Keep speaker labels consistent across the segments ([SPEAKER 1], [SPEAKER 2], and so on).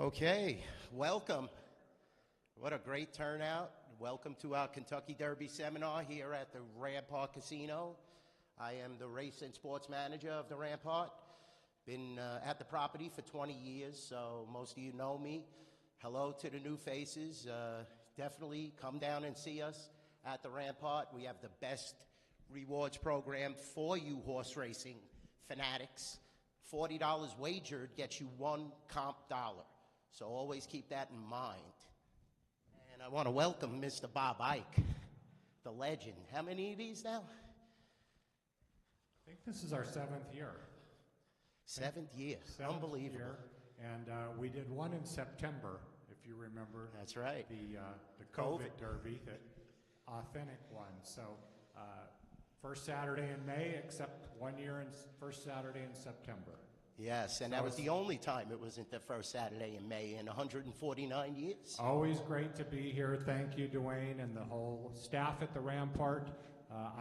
[SPEAKER 1] Okay, welcome. What a great turnout. Welcome to our Kentucky Derby seminar here at the Rampart Casino. I am the race and sports manager of the Rampart. Been at the property for 20 years, so most of you know me. Hello to the new faces. Definitely come down and see us at the Rampart. We have the best rewards program for you horse racing fanatics. $40 wagered gets you one comp dollar. So always keep that in mind. And I want to welcome Mr. Bob Ike, the legend. How many of these now?
[SPEAKER 2] I think this is our 7th year.
[SPEAKER 1] Seventh year. Unbelievable.
[SPEAKER 2] Year. And we did one in September, if you remember.
[SPEAKER 1] That's right.
[SPEAKER 2] The COVID Derby, the authentic one. So first Saturday in May, except 1 year, first Saturday in September.
[SPEAKER 1] Yes, and so that was the only time it wasn't the first Saturday in May in 149 years.
[SPEAKER 2] Always great to be here. Thank you, Dwayne, and the whole staff at the Rampart.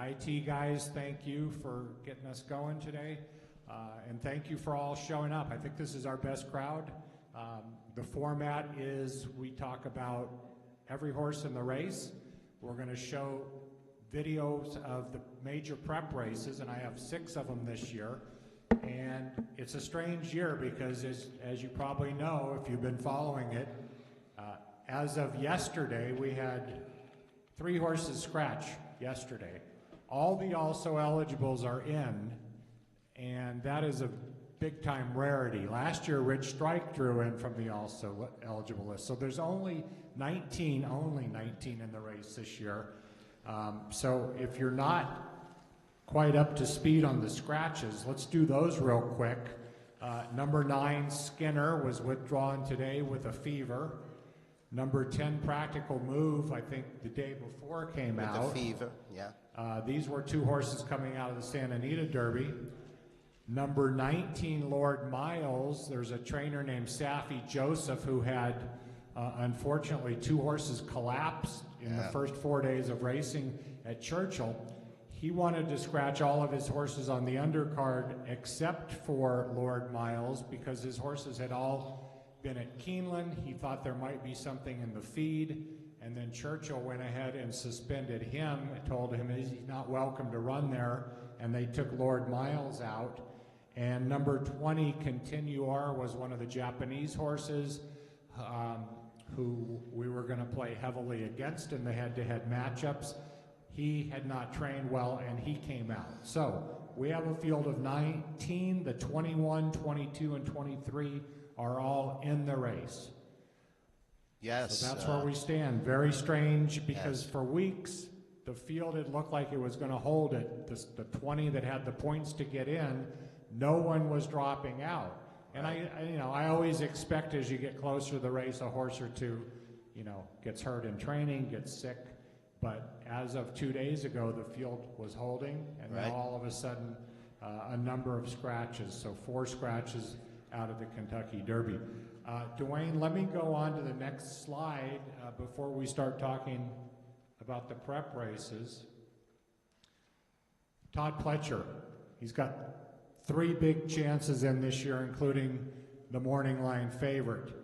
[SPEAKER 2] IT guys, thank you for getting us going today. And thank you for all showing up. I think this is our best crowd. The format is we talk about every horse in the race. We're going to show videos of the major prep races, and I have 6 of them this year. And it's a strange year because, as you probably know, if you've been following it, as of yesterday, we had 3 horses scratch yesterday. All the also eligibles are in, and that is a big-time rarity. Last year, Rich Strike drew in from the also eligible list. So there's only 19 in the race this year. So if you're not quite up to speed on the scratches, let's do those real quick. Number 9, Skinner, was withdrawn today with a fever. Number 10, Practical Move, I think the day before came out.
[SPEAKER 1] With a fever, yeah.
[SPEAKER 2] These were 2 horses coming out of the Santa Anita Derby. Number 19, Lord Miles, there's a trainer named Safi Joseph who had, unfortunately, 2 horses collapse in the first 4 days of racing at Churchill. He wanted to scratch all of his horses on the undercard except for Lord Miles because his horses had all been at Keeneland. He thought there might be something in the feed, and then Churchill went ahead and suspended him, told him he's not welcome to run there, and they took Lord Miles out. And number 20, Continuar, was one of the Japanese horses who we were going to play heavily against in the head-to-head matchups. He had not trained well, and he came out. So we have a field of 19. The 21, 22, and 23 are all in the race.
[SPEAKER 1] Yes.
[SPEAKER 2] So that's where we stand. Very strange because for weeks the field had looked like it was going to hold it. The 20 that had the points to get in, no one was dropping out. And I always expect as you get closer to the race, a horse or two, gets hurt in training, gets sick. But as of 2 days ago, the field was holding, and now all of a sudden, a number of scratches. So 4 scratches out of the Kentucky Derby. Dwayne, let me go on to the next slide before we start talking about the prep races. Todd Pletcher, he's got 3 big chances in this year, including the morning line favorite.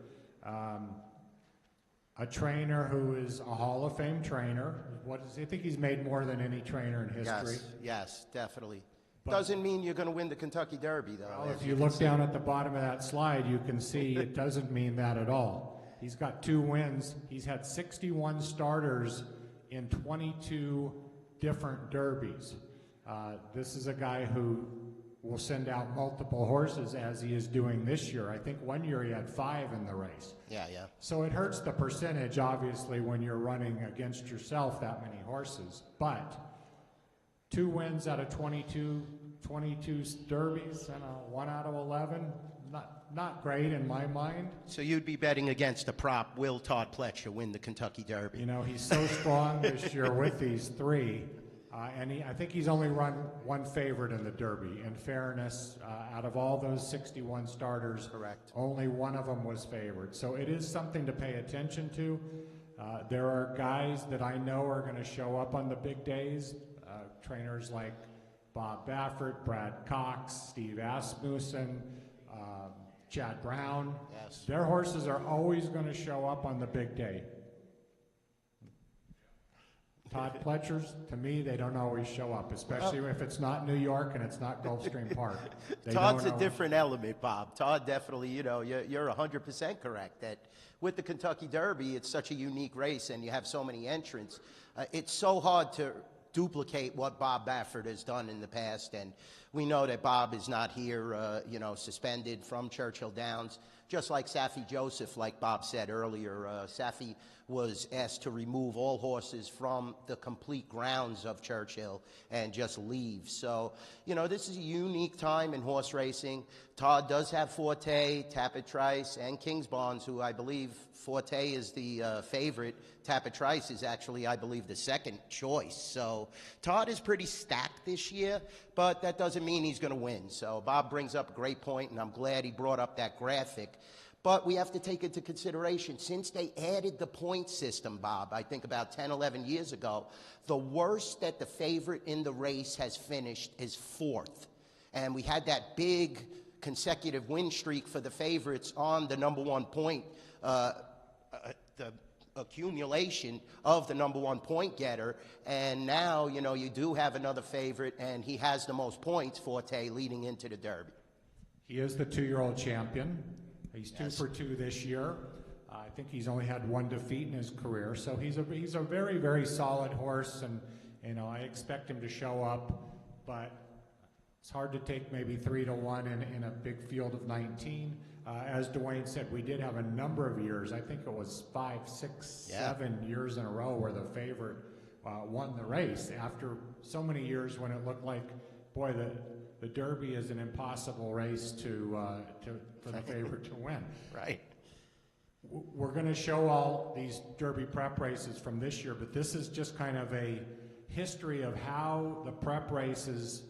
[SPEAKER 2] A trainer who is a Hall of Fame trainer. I think he's made more than any trainer in history.
[SPEAKER 1] Yes, definitely. But doesn't mean you're going to win the Kentucky Derby, though.
[SPEAKER 2] Well, if you look down at the bottom of that slide, you can see it doesn't mean that at all. He's got 2 wins. He's had 61 starters in 22 different derbies. This is a guy who will send out multiple horses as he is doing this year. I think 1 year he had 5 in the race.
[SPEAKER 1] Yeah.
[SPEAKER 2] So it hurts the percentage, obviously, when you're running against yourself that many horses. But 2 wins out of 22 derbies, 1 out of 11, not great in my mind.
[SPEAKER 1] So you'd be betting against the prop, will Todd Pletcher win the Kentucky Derby?
[SPEAKER 2] He's so strong this year with these 3. And I think he's only run 1 favorite in the Derby. In fairness, out of all those 61 starters,
[SPEAKER 1] correct,
[SPEAKER 2] only 1 of them was favored. So it is something to pay attention to. There are guys that I know are going to show up on the big days, trainers like Bob Baffert, Brad Cox, Steve Asmussen, Chad Brown.
[SPEAKER 1] Yes.
[SPEAKER 2] Their horses are always going to show up on the big day. Todd Pletcher's, to me, they don't always show up, especially if it's not New York and it's not Gulfstream Park.
[SPEAKER 1] Todd's a different element, Bob. Todd definitely, you know, you're 100% correct that with the Kentucky Derby, it's such a unique race and you have so many entrants. It's so hard to duplicate what Bob Baffert has done in the past, and we know that Bob is not here, you know, suspended from Churchill Downs. Just like Safi Joseph, like Bob said earlier, Safi was asked to remove all horses from the complete grounds of Churchill and just leave. So, you know, this is a unique time in horse racing. Todd does have Forte, Tapit Trice, and Kings Barnes, who I believe Forte is the favorite. Tapit Trice is actually, I believe, the second choice. So Todd is pretty stacked this year, but that doesn't mean he's going to win. So Bob brings up a great point, and I'm glad he brought up that graphic. But we have to take into consideration, since they added the point system, Bob, I think about 10, 11 years ago, the worst that the favorite in the race has finished is fourth. And we had that big consecutive win streak for the favorites on the number one point, the accumulation of the number one point getter. And now, you know, you do have another favorite, and he has the most points, Forte, leading into the Derby.
[SPEAKER 2] He is the 2-year-old champion. He's
[SPEAKER 1] Yes.
[SPEAKER 2] 2 for 2 this year. I think he's only had 1 defeat in his career, so he's a very, very solid horse, and you know, I expect him to show up, but it's hard to take maybe 3 to 1 in a big field of 19. As Dwayne said, we did have a number of years, I think it was 5, 6, 7 years in a row where the favorite won the race after so many years when it looked like, boy, the Derby is an impossible race for the favorite to win.
[SPEAKER 1] Right.
[SPEAKER 2] We're going to show all these Derby prep races from this year, but this is just kind of a history of how the prep races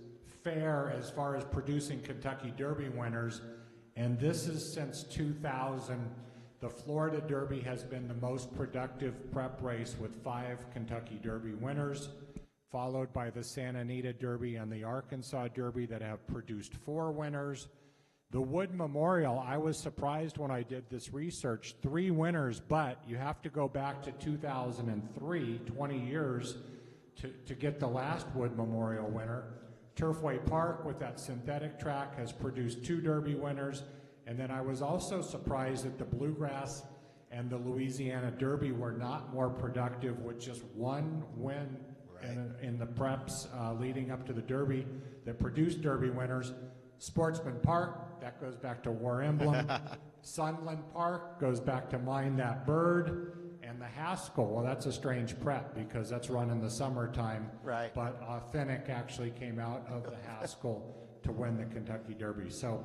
[SPEAKER 2] fare as far as producing Kentucky Derby winners. And this is since 2000. The Florida Derby has been the most productive prep race with 5 Kentucky Derby winners, followed by the Santa Anita Derby and the Arkansas Derby that have produced 4 winners. The Wood Memorial, I was surprised when I did this research, 3 winners, but you have to go back to 2003, 20 years, to get the last Wood Memorial winner. Turfway Park with that synthetic track has produced 2 Derby winners, and then I was also surprised that the Bluegrass and the Louisiana Derby were not more productive with just 1 win in the preps leading up to the Derby that produced Derby winners. Sportsman Park, that goes back to War Emblem. Sunland Park goes back to Mind That Bird. And the Haskell, well, that's a strange prep because that's run in the summertime.
[SPEAKER 1] Right.
[SPEAKER 2] But Authentic actually came out of the Haskell to win the Kentucky Derby. So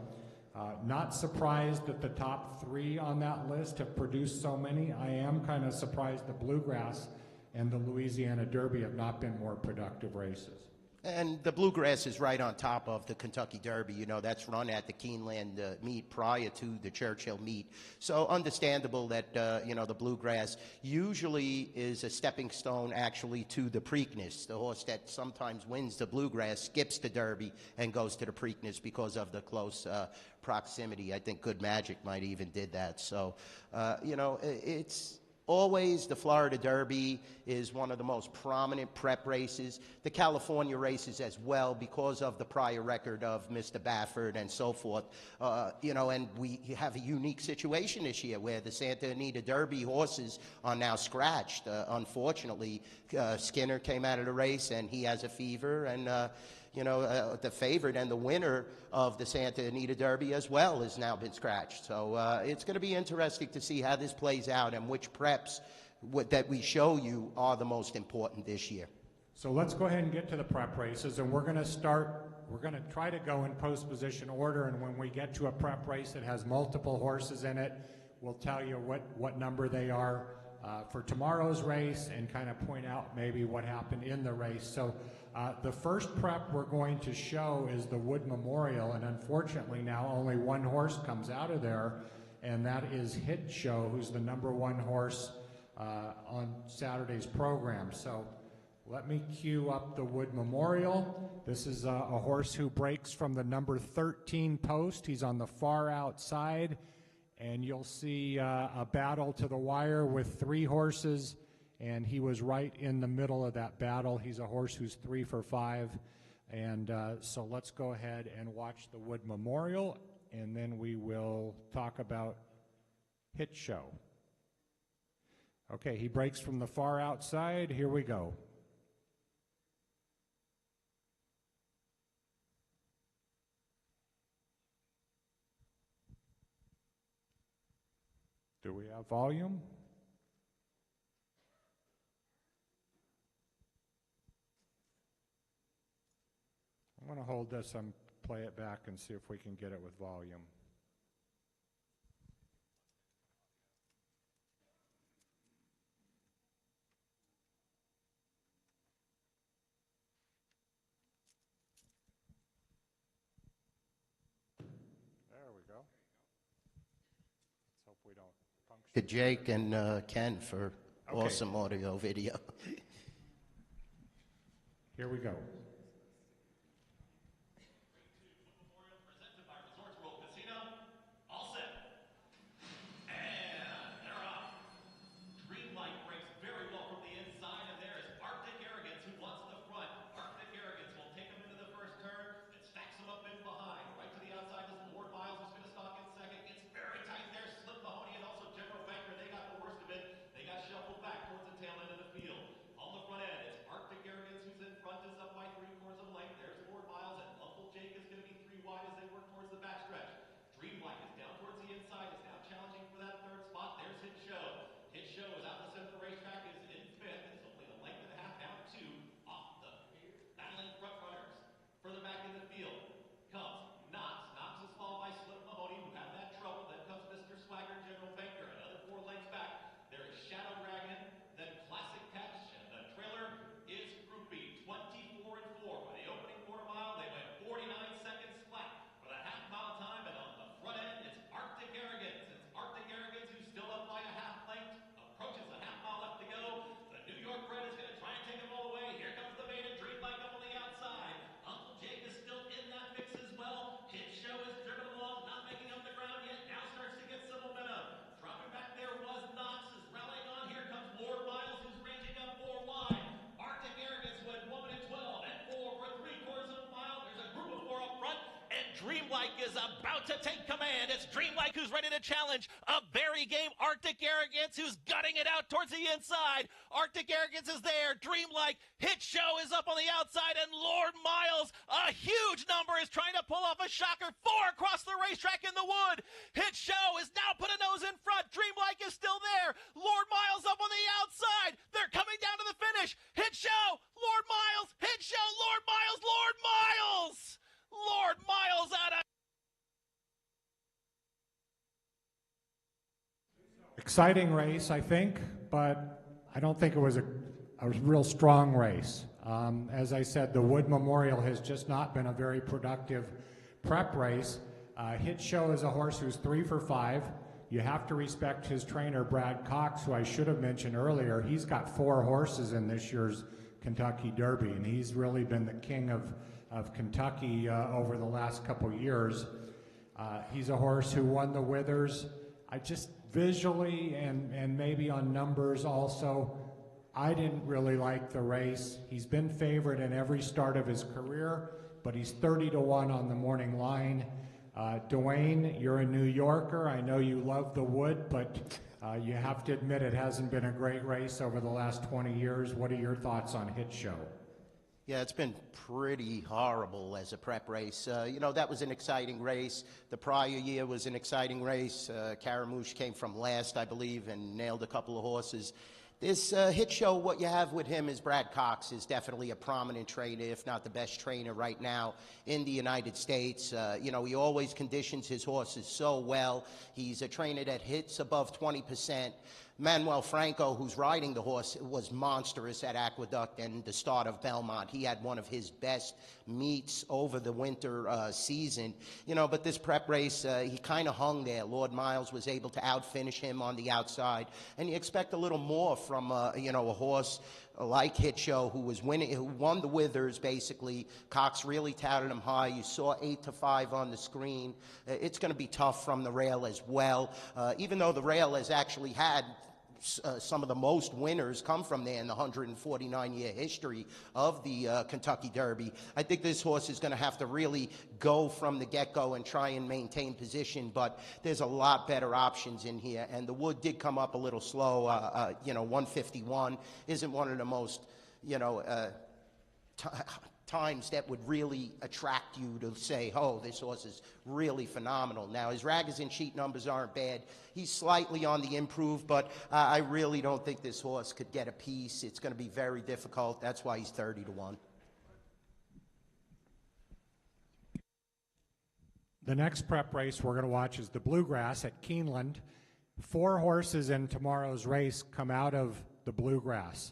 [SPEAKER 2] not surprised that the top 3 on that list have produced so many. I am kind of surprised the Bluegrass and the Louisiana Derby have not been more productive races.
[SPEAKER 1] And the Bluegrass is right on top of the Kentucky Derby. You know, that's run at the Keeneland meet prior to the Churchill meet. So understandable that, you know, the Bluegrass usually is a stepping stone actually to the Preakness. The horse that sometimes wins the Bluegrass skips the Derby and goes to the Preakness because of the close proximity. I think Good Magic might even did that. So, you know, it's always the Florida Derby is one of the most prominent prep races. The California races as well because of the prior record of Mr. Baffert and so forth. You know, and we have a unique situation this year where the Santa Anita Derby horses are now scratched. Unfortunately, Skinner came out of the race and he has a fever, and you know, the favorite and the winner of the Santa Anita Derby as well has now been scratched. So it's going to be interesting to see how this plays out and which preps that we show you are the most important this year.
[SPEAKER 2] So let's go ahead and get to the prep races, and we're going to try to go in post position order, and when we get to a prep race that has multiple horses in it, we'll tell you what number they are for tomorrow's race and kind of point out maybe what happened in the race. So the first prep we're going to show is the Wood Memorial, and unfortunately now only 1 horse comes out of there, and that is Hit Show, who's the number 1 horse on Saturday's program. So let me cue up the Wood Memorial. This is a horse who breaks from the number 13 post. He's on the far outside, and you'll see a battle to the wire with 3 horses, and he was right in the middle of that battle. He's a horse who's 3 for 5, and so let's go ahead and watch the Wood Memorial, and then we will talk about Hit Show. Okay, he breaks from the far outside. Here we go. Do we have volume? I'm going to hold this and play it back and see if we can get it with volume. There we go. Let's hope we don't puncture.
[SPEAKER 1] To Jake and Ken for awesome audio video.
[SPEAKER 2] Here we go.
[SPEAKER 3] Dreamlike is about to take command. It's Dreamlike who's ready to challenge a very game Arctic Arrogance who's gutting it out towards the inside. Arctic Arrogance is there. Dreamlike, Hit Show is up on the outside, and Lord Miles, a huge number, is trying to pull off a shocker. 4 across the racetrack in the wood. Hit Show is now put a nose in front. Dreamlike is still there. Lord Miles up on the outside. They're coming down to the finish. Hit Show, Lord Miles, Hit Show, Lord Miles, Lord Miles. Lord Miles out of...
[SPEAKER 2] Exciting race, I think, but I don't think it was a real strong race. As I said, the Wood Memorial has just not been a very productive prep race. Hit Show is a horse who's 3 for 5. You have to respect his trainer, Brad Cox, who I should have mentioned earlier. He's got 4 horses in this year's Kentucky Derby, and he's really been the king of Kentucky over the last couple years. He's a horse who won the Withers. I just visually and maybe on numbers also, I didn't really like the race. He's been favored in every start of his career, but he's 30-1 on the morning line. Dwayne, you're a New Yorker. I know you love the Wood, but you have to admit it hasn't been a great race over the last 20 years. What are your thoughts on Hit Show?
[SPEAKER 1] Yeah, it's been pretty horrible as a prep race. You know, that was an exciting race. The prior year was an exciting race. Caramouche came from last, I believe, and nailed a couple of horses. This Hit Show, what you have with him is Brad Cox is definitely a prominent trainer, if not the best trainer right now in the United States. You know, he always conditions his horses so well. He's a trainer that hits above 20%. Manuel Franco, who's riding the horse, was monstrous at Aqueduct and the start of Belmont. He had one of his best meets over the winter season. You know, but this prep race, he kind of hung there. Lord Miles was able to outfinish him on the outside. And you expect a little more from, you know, a horse like Hit Show, who was winning, who won the Withers, basically. Cox really touted him high. You saw 8-5 on the screen. It's going to be tough from the rail as well, even though the rail has actually had some of the most winners come from there in the 149-year history of the Kentucky Derby. I think this horse is going to have to really go from the get-go and try and maintain position, but there's a lot better options in here, and the Wood did come up a little slow. 151 isn't one of the most, times that would really attract you to say, oh, this horse is really phenomenal. Now, his Ragozin sheet numbers aren't bad. He's slightly on the improve, but I really don't think this horse could get a piece. It's going to be very difficult. That's why he's 30-1.
[SPEAKER 2] The next prep race we're going to watch is the Bluegrass at Keeneland. 4 horses in tomorrow's race come out of the Bluegrass.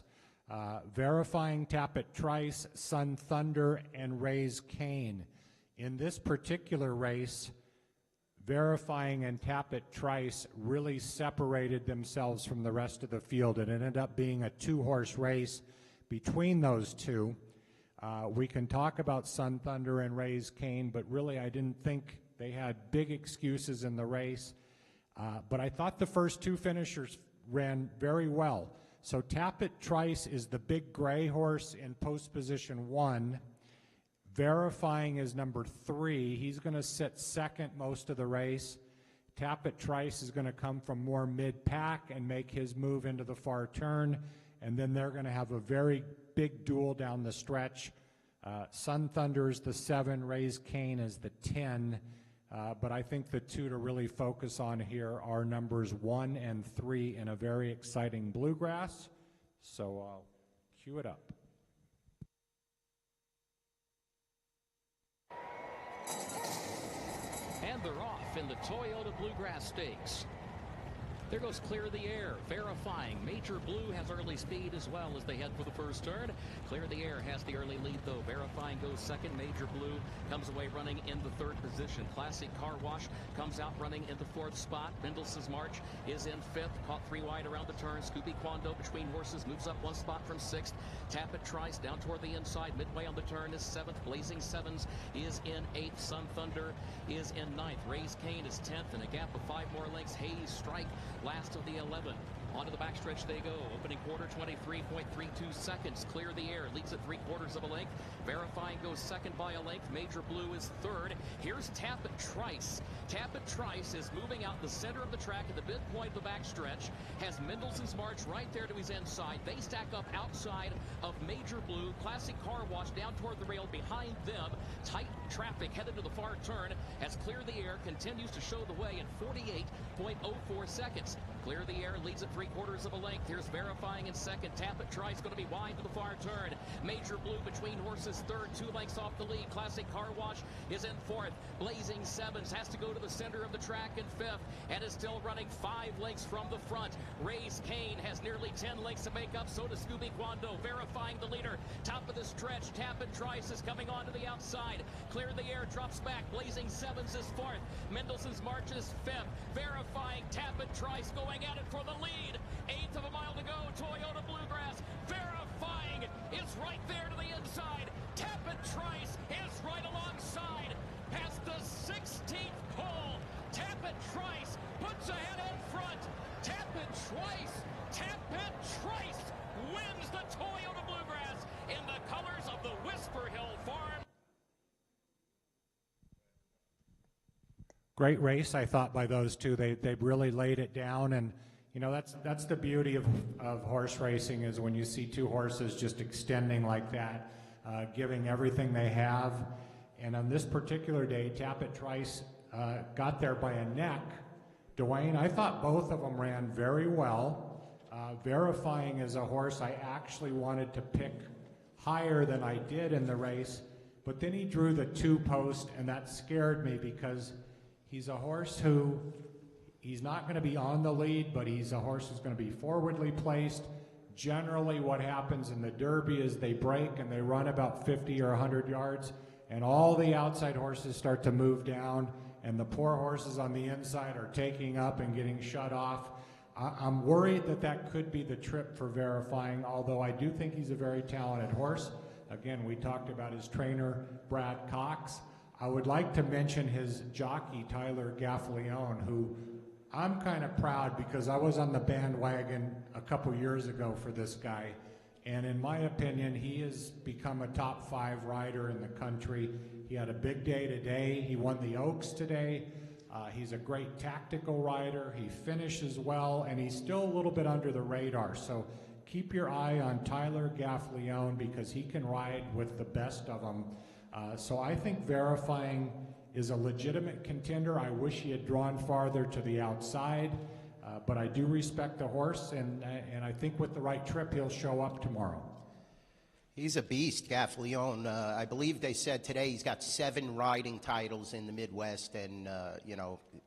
[SPEAKER 2] Verifying, Tapit Trice, Sun Thunder, and Raise Cane. In this particular race, Verifying and Tapit Trice really separated themselves from the rest of the field. It ended up being a 2-horse race between those two. We can talk about Sun Thunder and Raise Cane, but really I didn't think they had big excuses in the race. But I thought the first 2 finishers ran very well. So Tapit Trice is the big gray horse in post position 1. Verifying is number 3. He's going to sit second most of the race. Tapit Trice is going to come from more mid-pack and make his move into the far turn. And then they're going to have a very big duel down the stretch. Sun Thunder is the 7. Raise Cane is the 10. But I think the 2 to really focus on here are numbers 1 and 3 in a very exciting Bluegrass. So I'll cue it up.
[SPEAKER 4] And they're off in the Toyota Bluegrass Stakes. There goes Clear the Air, Verifying. Major Blue has early speed as well as they head for the first turn. Clear the Air has the early lead, though. Verifying goes second. Major Blue comes away running in the 3rd position. Classic Car Wash comes out running in the 4th spot. Mendelssohn's March is in 5th. Caught 3 wide around the turn. Scooby Quando between horses moves up 1 spot from 6th. Tapit Trice down toward the inside. Midway on the turn is 7th. Blazing Sevens is in 8th. Sun Thunder is in 9th. Raise Cane is 10th, and a gap of 5 more lengths. Hayes Strike last of the 11. Onto the backstretch they go. Opening quarter, 23.32 seconds. Clear the Air leads at 3/4 of a length. Verifying goes second by a length. Major Blue is 3rd. Here's Tapit Trice. Tapit Trice is moving out the center of the track at the midpoint of the backstretch. Has Mendelssohn's March right there to his inside. They stack up outside of Major Blue. Classic Car Wash down toward the rail behind them. Tight traffic headed to the far turn as Clear the Air continues to show the way in 48.04 seconds. Clear the Air leads at 3/4 of a length. Here's Verifying in second. Tapit Trice going to be wide to the far turn. Major Blue between horses 3rd, 2 lengths off the lead. Classic Car Wash is in 4th. Blazing Sevens has to go to the center of the track in 5th and is still running 5 lengths from the front. Raise Cane has nearly 10 lengths to make up. So does Scooby Quando. Verifying the leader. Top of the stretch. Tapit Trice is coming on to the outside. Clear the Air drops back. Blazing Sevens is 4th. Mendelssohn's March is 5th. Verifying, Tapit Trice going at it for the lead. 1/8 of a mile to go. Toyota Bluegrass. Verifying is right there to the inside. Tapit Trice is right alongside. Past the 16th pole. Tapit Trice puts ahead in front. Tapit Trice wins the Toyota Bluegrass in the colors of the Whisper Hill Farm.
[SPEAKER 2] Great race, I thought, by those two. They really laid it down, and that's the beauty of horse racing, is when you see 2 horses just extending like that, giving everything they have. And on this particular day, Tapit Trice got there by a neck. Dwayne, I thought both of them ran very well. Verifying is a horse I actually wanted to pick higher than I did in the race, but then he drew the 2 post, and that scared me because he's a horse who, he's not going to be on the lead, but he's a horse who's going to be forwardly placed. Generally what happens in the Derby is they break and they run about 50 or 100 yards, and all the outside horses start to move down, and the poor horses on the inside are taking up and getting shut off. I'm worried that that could be the trip for Verifying, although I do think he's a very talented horse. Again, we talked about his trainer, Brad Cox. I would like to mention his jockey, Tyler Gaffalione, who I'm kind of proud because I was on the bandwagon a couple years ago for this guy. And in my opinion, he has become a top 5 rider in the country. He had a big day today. He won the Oaks today. He's a great tactical rider. He finishes well, and he's still a little bit under the radar. So keep your eye on Tyler Gaffalione because he can ride with the best of them. So I think Verifying is a legitimate contender. I wish he had drawn farther to the outside, but I do respect the horse, and I think with the right trip, he'll show up tomorrow.
[SPEAKER 1] He's a beast, Gaffalione. I believe they said today he's got 7 riding titles in the Midwest and,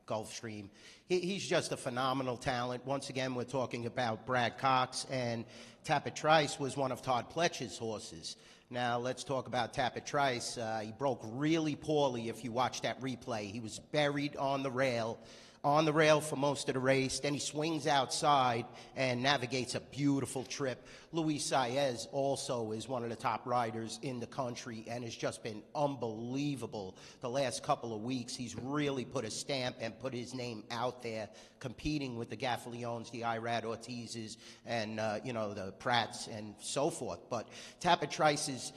[SPEAKER 1] Gulfstream. He's just a phenomenal talent. Once again, we're talking about Brad Cox, and Tapit Trice was one of Todd Pletcher's horses. Now, let's talk about Tapit Trice. He broke really poorly if you watch that replay. He was buried on the rail for most of the race. Then he swings outside and navigates a beautiful trip. Luis Saez also is one of the top riders in the country and has just been unbelievable the last couple of weeks. He's really put a stamp and put his name out there, competing with the Gaffaliones, the Irad Ortizes, and, the Pratts and so forth. But Tapit Trice's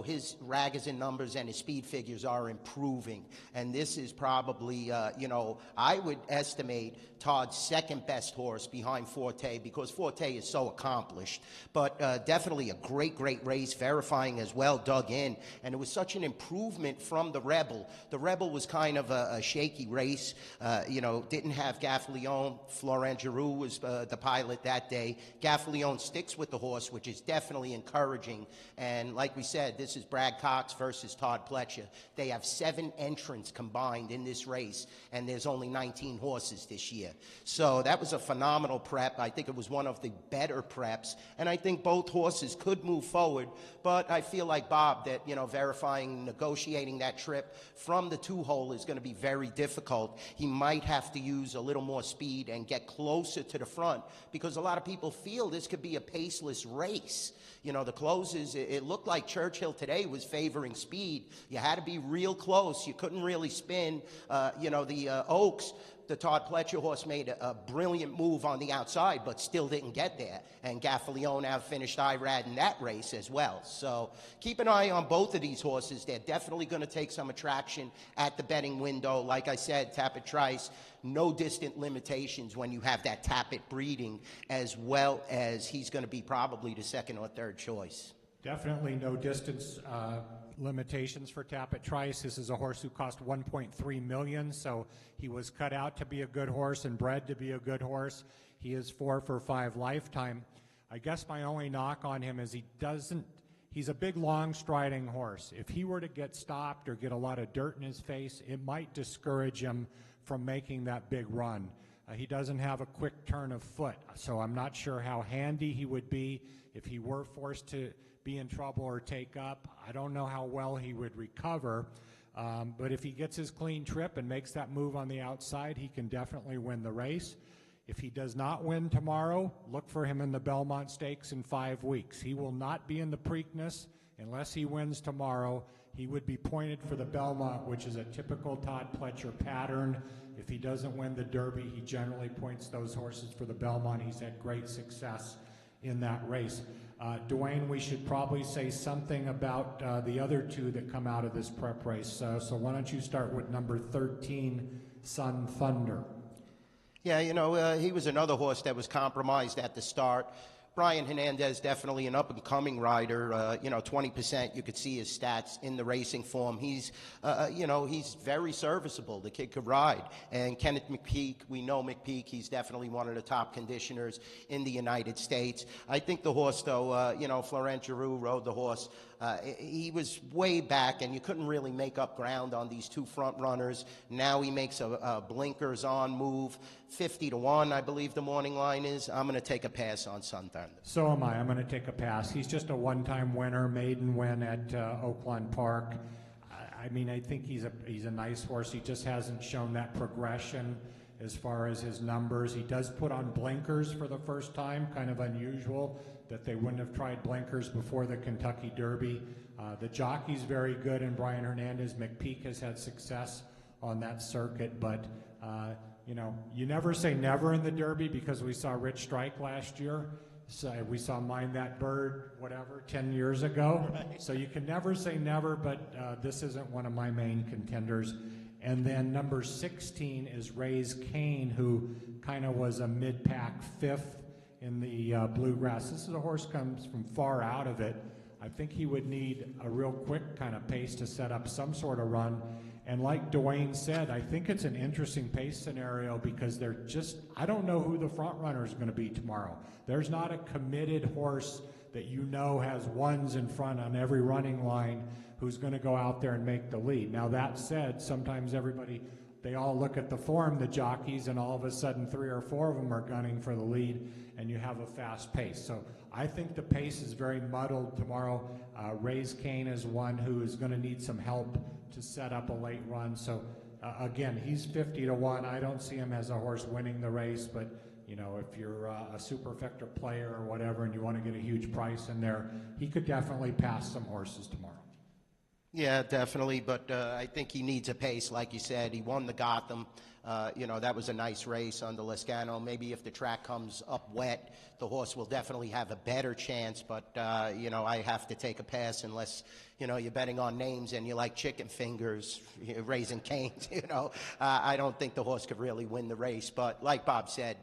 [SPEAKER 1] his RAGs and numbers and his speed figures are improving. And this is probably, I would estimate Todd's second best horse behind Forte, because Forte is so accomplished. But definitely a great race. Verifying as well, dug in. And it was such an improvement from the Rebel. The Rebel was kind of a shaky race. Didn't have Gaffalione. Florent Giroux was the pilot that day. Gaffalione sticks with the horse, which is definitely encouraging. And like we said, this is Brad Cox versus Todd Pletcher. They have 7 entrants combined in this race, and there's only 19 horses this year. So that was a phenomenal prep. I think it was one of the better preps, and I think both horses could move forward. But I feel like Bob that, Verifying, negotiating that trip from the 2-hole is going to be very difficult. He might have to use a little more speed and get closer to the front, because a lot of people feel this could be a paceless race. The closes, it looked like Churchill today was favoring speed. You had to be real close. You couldn't really spin. The Oaks, the Todd Pletcher horse made a brilliant move on the outside, but still didn't get there. And Gaffalione outfinished Irad in that race as well. So keep an eye on both of these horses. They're definitely going to take some attraction at the betting window. Like I said, Tapit Trice, no distant limitations when you have that Tapit breeding, as well as he's going to be probably the second or third choice.
[SPEAKER 2] Definitely no distance limitations for Tapit Trice. This is a horse who cost $1.3 million, so he was cut out to be a good horse and bred to be a good horse. He is 4 for 5 lifetime. I guess my only knock on him is he's a big, long striding horse. If he were to get stopped or get a lot of dirt in his face, it might discourage him from making that big run. He doesn't have a quick turn of foot, so I'm not sure how handy he would be if he were forced to be in trouble or take up. I don't know how well he would recover, but if he gets his clean trip and makes that move on the outside, he can definitely win the race. If he does not win tomorrow, look for him in the Belmont Stakes in 5 weeks. He will not be in the Preakness unless he wins tomorrow. He would be pointed for the Belmont, which is a typical Todd Pletcher pattern. If he doesn't win the Derby, he generally points those horses for the Belmont. He's had great success in that race. Dwayne, we should probably say something about the other 2 that come out of this prep race. So why don't you start with number 13, Sun Thunder.
[SPEAKER 1] Yeah, he was another horse that was compromised at the start. Brian Hernandez, definitely an up-and-coming rider. 20%, you could see his stats in the racing form. He's very serviceable. The kid could ride. And Kenneth McPeak, we know McPeak. He's definitely one of the top conditioners in the United States. I think the horse, though, Florent Giroux rode the horse. He was way back, and you couldn't really make up ground on these 2 front runners. Now he makes a blinkers-on move. 50-1, I believe the morning line is. I'm going to take a pass on Sun Thunder.
[SPEAKER 2] So am I. I'm going to take a pass. He's just a one-time winner, maiden win at Oakland Park. I think he's a nice horse. He just hasn't shown that progression as far as his numbers. He does put on blinkers for the first time, kind of unusual that they wouldn't have tried blinkers before the Kentucky Derby. The jockey's very good, and Brian Hernandez. McPeak has had success on that circuit, but you know, you never say never in the Derby, because we saw Rich Strike last year. So we saw Mind That Bird, whatever, 10 years ago. Right. So you can never say never, but this isn't one of my main contenders. And then number 16 is Raise Cane, who kind of was a mid-pack fifth in the Bluegrass. This is a horse comes from far out of it. I think he would need a real quick kind of pace to set up some sort of run. And like Dwayne said, I think it's an interesting pace scenario, because they're just, I don't know who the front runner is going to be tomorrow. There's not a committed horse that you know has ones in front on every running line who's going to go out there and make the lead. Now that said, sometimes they all look at the form, the jockeys, and all of a sudden 3 or 4 of them are gunning for the lead, and you have a fast pace. So I think the pace is very muddled tomorrow. Raise Cane is one who is going to need some help to set up a late run. So again, he's 50 to 1. I don't see him as a horse winning the race, but you know, if you're a superfecta player or whatever and you want to get a huge price in there, he could definitely pass some horses tomorrow.
[SPEAKER 1] Yeah, definitely, but I think he needs a pace, like you said. He won the Gotham. You know, that was a nice race under Lescano. Maybe if the track comes up wet, the horse will definitely have a better chance, but, you know, I have to take a pass unless, you know, you're betting on names and you like chicken fingers, Raising Canes, you know. I don't think the horse could really win the race, but like Bob said,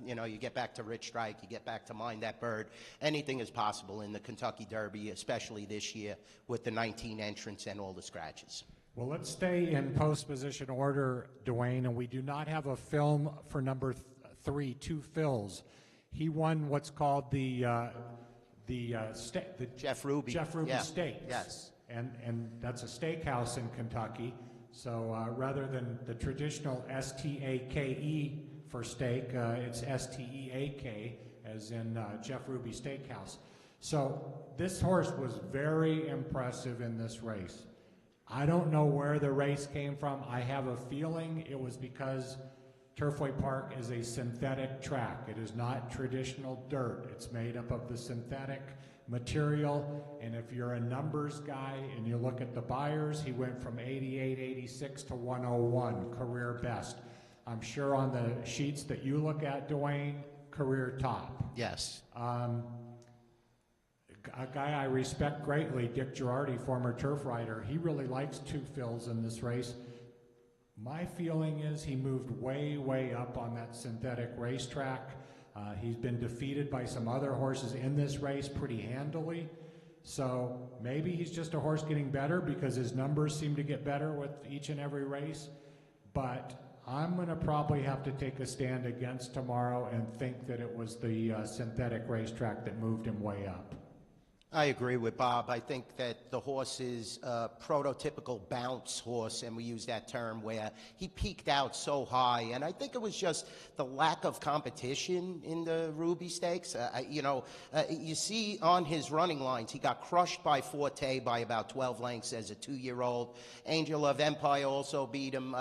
[SPEAKER 1] you know, you get back to Rich Strike, you get back to Mind That Bird. Anything is possible in the Kentucky Derby, especially this year with the 19 entrants and all the scratches.
[SPEAKER 2] Well, let's stay in post-position order, Dwayne, and we do not have a film for number 3, 2 fills. He won what's called the
[SPEAKER 1] Jeff Ruby
[SPEAKER 2] Stakes.
[SPEAKER 1] Yes.
[SPEAKER 2] And that's a steakhouse in Kentucky. So rather than the traditional S-T-A-K-E for steak, it's S-T-E-A-K, as in Jeff Ruby Steakhouse. So this horse was very impressive in this race. I don't know where the race came from. I have a feeling it was because Turfway Park is a synthetic track. It is not traditional dirt. It's made up of the synthetic material, and if you're a numbers guy and you look at the buyers, he went from 88, 86 to 101, career best. I'm sure on the sheets that you look at, Dwayne, career top.
[SPEAKER 1] Yes.
[SPEAKER 2] A guy I respect greatly, Dick Girardi, former turf rider, he really likes 2 fills in this race. My feeling is he moved way, way up on that synthetic racetrack. He's been defeated by some other horses in this race pretty handily. So maybe he's just a horse getting better because his numbers seem to get better with each and every race. But I'm going to probably have to take a stand against tomorrow and think that it was the synthetic racetrack that moved him way up.
[SPEAKER 1] I agree with Bob. I think that the horse is a prototypical bounce horse, and we use that term, where he peaked out so high. And I think it was just the lack of competition in the Ruby Stakes. You see on his running lines, he got crushed by Forte by about 12 lengths as a 2-year-old. Angel of Empire also beat him.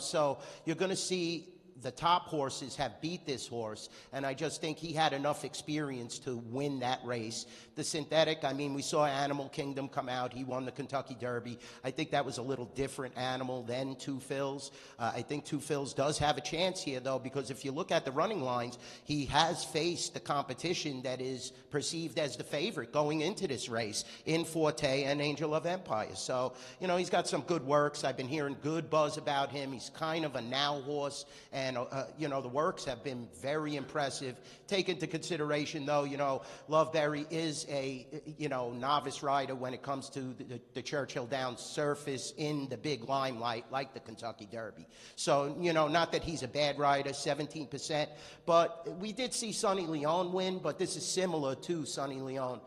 [SPEAKER 1] So you're going to see the top horses have beat this horse, and I just think he had enough experience to win that race. The synthetic, I mean, we saw Animal Kingdom come out. He won the Kentucky Derby. I think that was a little different animal than 2 fills. I think 2 fills does have a chance here, though, because if you look at the running lines, he has faced the competition that is perceived as the favorite going into this race in Forte and Angel of Empire. So, you know, he's got some good works. I've been hearing good buzz about him. He's kind of a now horse, and the works have been very impressive. Take into consideration, though, Loveberry is a, novice rider when it comes to the Churchill Downs surface in the big limelight, like the Kentucky Derby. So, not that he's a bad rider, 17%, but we did see Sonny Leon win, but this is similar to Sonny Leon,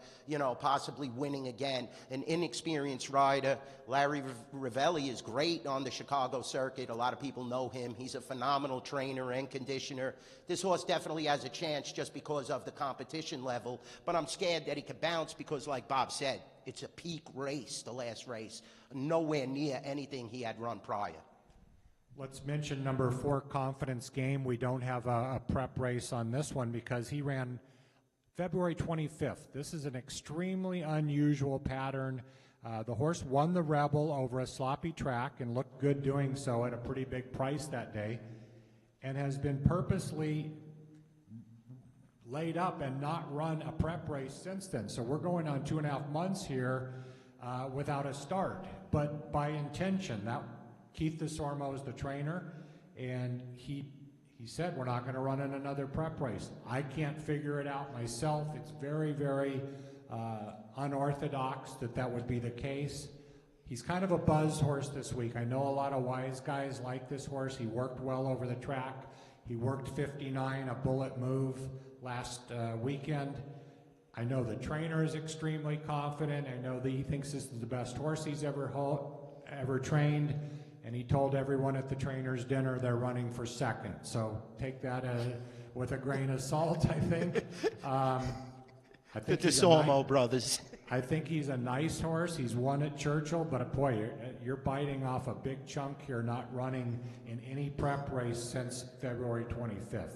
[SPEAKER 1] possibly winning again. An inexperienced rider. Larry Rivelli is great on the Chicago circuit. A lot of people know him. He's a phenomenal trainer and conditioner. This horse definitely has a chance just because of the competition level, but I'm scared that he could bounce because, like Bob said, it's a peak race, the last race, nowhere near anything he had run prior.
[SPEAKER 2] Let's mention number 4, Confidence Game. We don't have a prep race on this one because he ran February 25th. This is an extremely unusual pattern. The horse won the Rebel over a sloppy track and looked good doing so at a pretty big price that day, and has been purposely laid up and not run a prep race since then. So we're going on 2.5 months here without a start, but by intention. That Keith DeSormo is the trainer, and he said we're not going to run in another prep race. I can't figure it out myself. It's very, very unorthodox that would be the case. He's kind of a buzz horse this week. I know a lot of wise guys like this horse. He worked well over the track. He worked 59, a bullet move last weekend. I know the trainer is extremely confident. I know that he thinks this is the best horse he's ever trained. And he told everyone at the trainer's dinner they're running for second. So take that with a grain of salt, I think. I think
[SPEAKER 1] the DeSormo brothers.
[SPEAKER 2] I think he's a nice horse. He's won at Churchill, but boy, you're biting off a big chunk here, not running in any prep race since February 25th.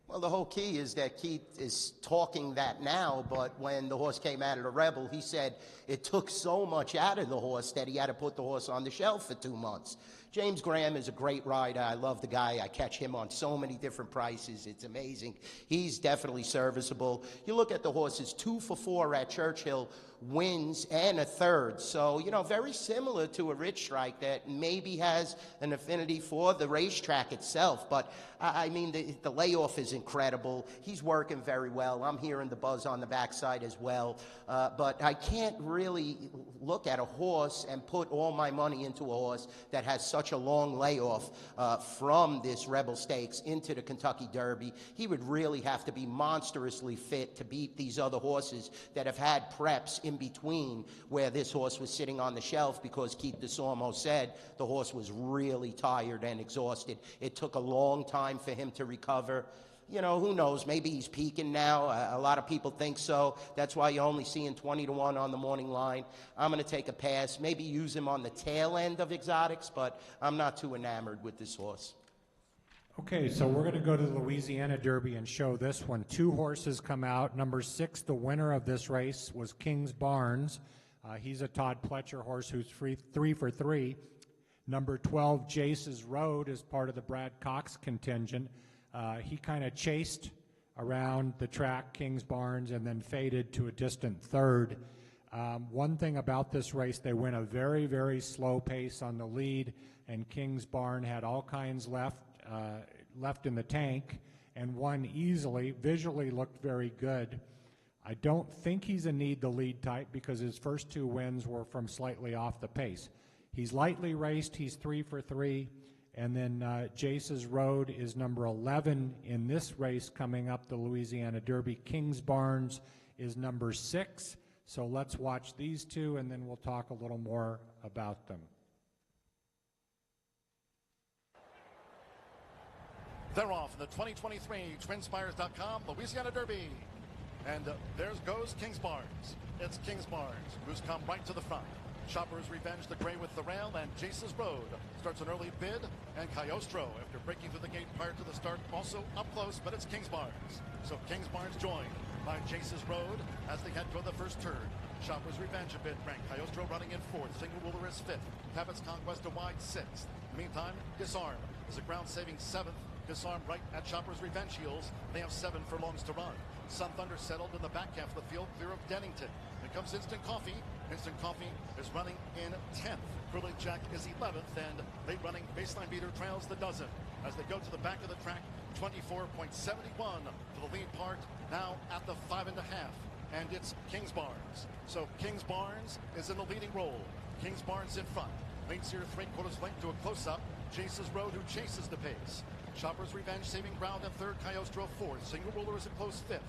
[SPEAKER 1] Well, the whole key is that Keith is talking that now, but when the horse came out of the Rebel, he said it took so much out of the horse that he had to put the horse on the shelf for 2 months. James Graham is a great rider. I love the guy. I catch him on so many different prices. It's amazing. He's definitely serviceable. You look at the horses, 2 for 4 at Churchill, wins and a third. So, you know, very similar to a Rich Strike that maybe has an affinity for the racetrack itself. But, I mean, the layoff is incredible. He's working very well. I'm hearing the buzz on the backside as well. But I can't really look at a horse and put all my money into a horse that has such a long layoff from this Rebel Stakes into the Kentucky Derby. He would really have to be monstrously fit to beat these other horses that have had preps in between where this horse was sitting on the shelf, because Keith DeSormo said the horse was really tired and exhausted. It took a long time for him to recover. You know, who knows? Maybe he's peaking now. A lot of people think so. That's why you're only seeing 20-1 on the morning line. I'm going to take a pass. Maybe use him on the tail end of exotics, but I'm not too enamored with this horse.
[SPEAKER 2] Okay, so we're going to go to the Louisiana Derby and show this one. 2 horses come out. Number 6, the winner of this race, was King's Barnes. He's a Todd Pletcher horse who's 3 for 3. Number 12, Jace's Road, is part of the Brad Cox contingent. He kind of chased around the track, King's Barnes, and then faded to a distant third. One thing about this race, they went a very, very slow pace on the lead, and King's Barn had all kinds left in the tank and won easily. Visually looked very good. I don't think he's a need the lead type because his first 2 wins were from slightly off the pace. He's lightly raced. He's 3 for 3. And then Jace's Road is number 11 in this race coming up the Louisiana Derby. King's Barnes is number 6. So let's watch these 2, and then we'll talk a little more about them.
[SPEAKER 5] They're off in the 2023 TwinSpires.com Louisiana Derby. And there goes King's Barnes. It's King's Barnes who's come right to the front. Shopper's Revenge, the gray with the rail, and Jace's Road starts an early bid. And Cagliostro, after breaking through the gate prior to the start, also up close, but it's King's Barnes. So King's Barnes joined by Jace's Road as they head toward the first turn. Shopper's Revenge a bit rank. Cagliostro running in 4th. Single Ruler is 5th. Cabot's Conquest a wide 6th. Meantime, Disarm is a ground-saving 7th. Disarm right at Shopper's Revenge heels. They have 7 furlongs to run. Sun Thunder settled in the back half of the field, clear of Dennington. Here comes Instant Coffee. Instant Coffee is running in 10th. Curly Jack is 11th, and late running Baseline Beater trails the dozen. As they go to the back of the track, 24.71 for the lead part, now at the 5.5. And it's King's Barnes. So King's Barnes is in the leading role. King's Barnes in front. Leads here 3/4 length to a close-up. Jace's Road, who chases the pace. Shopper's Revenge saving ground in 3rd. Cagliostro 4th. Single Ruler is a close 5th.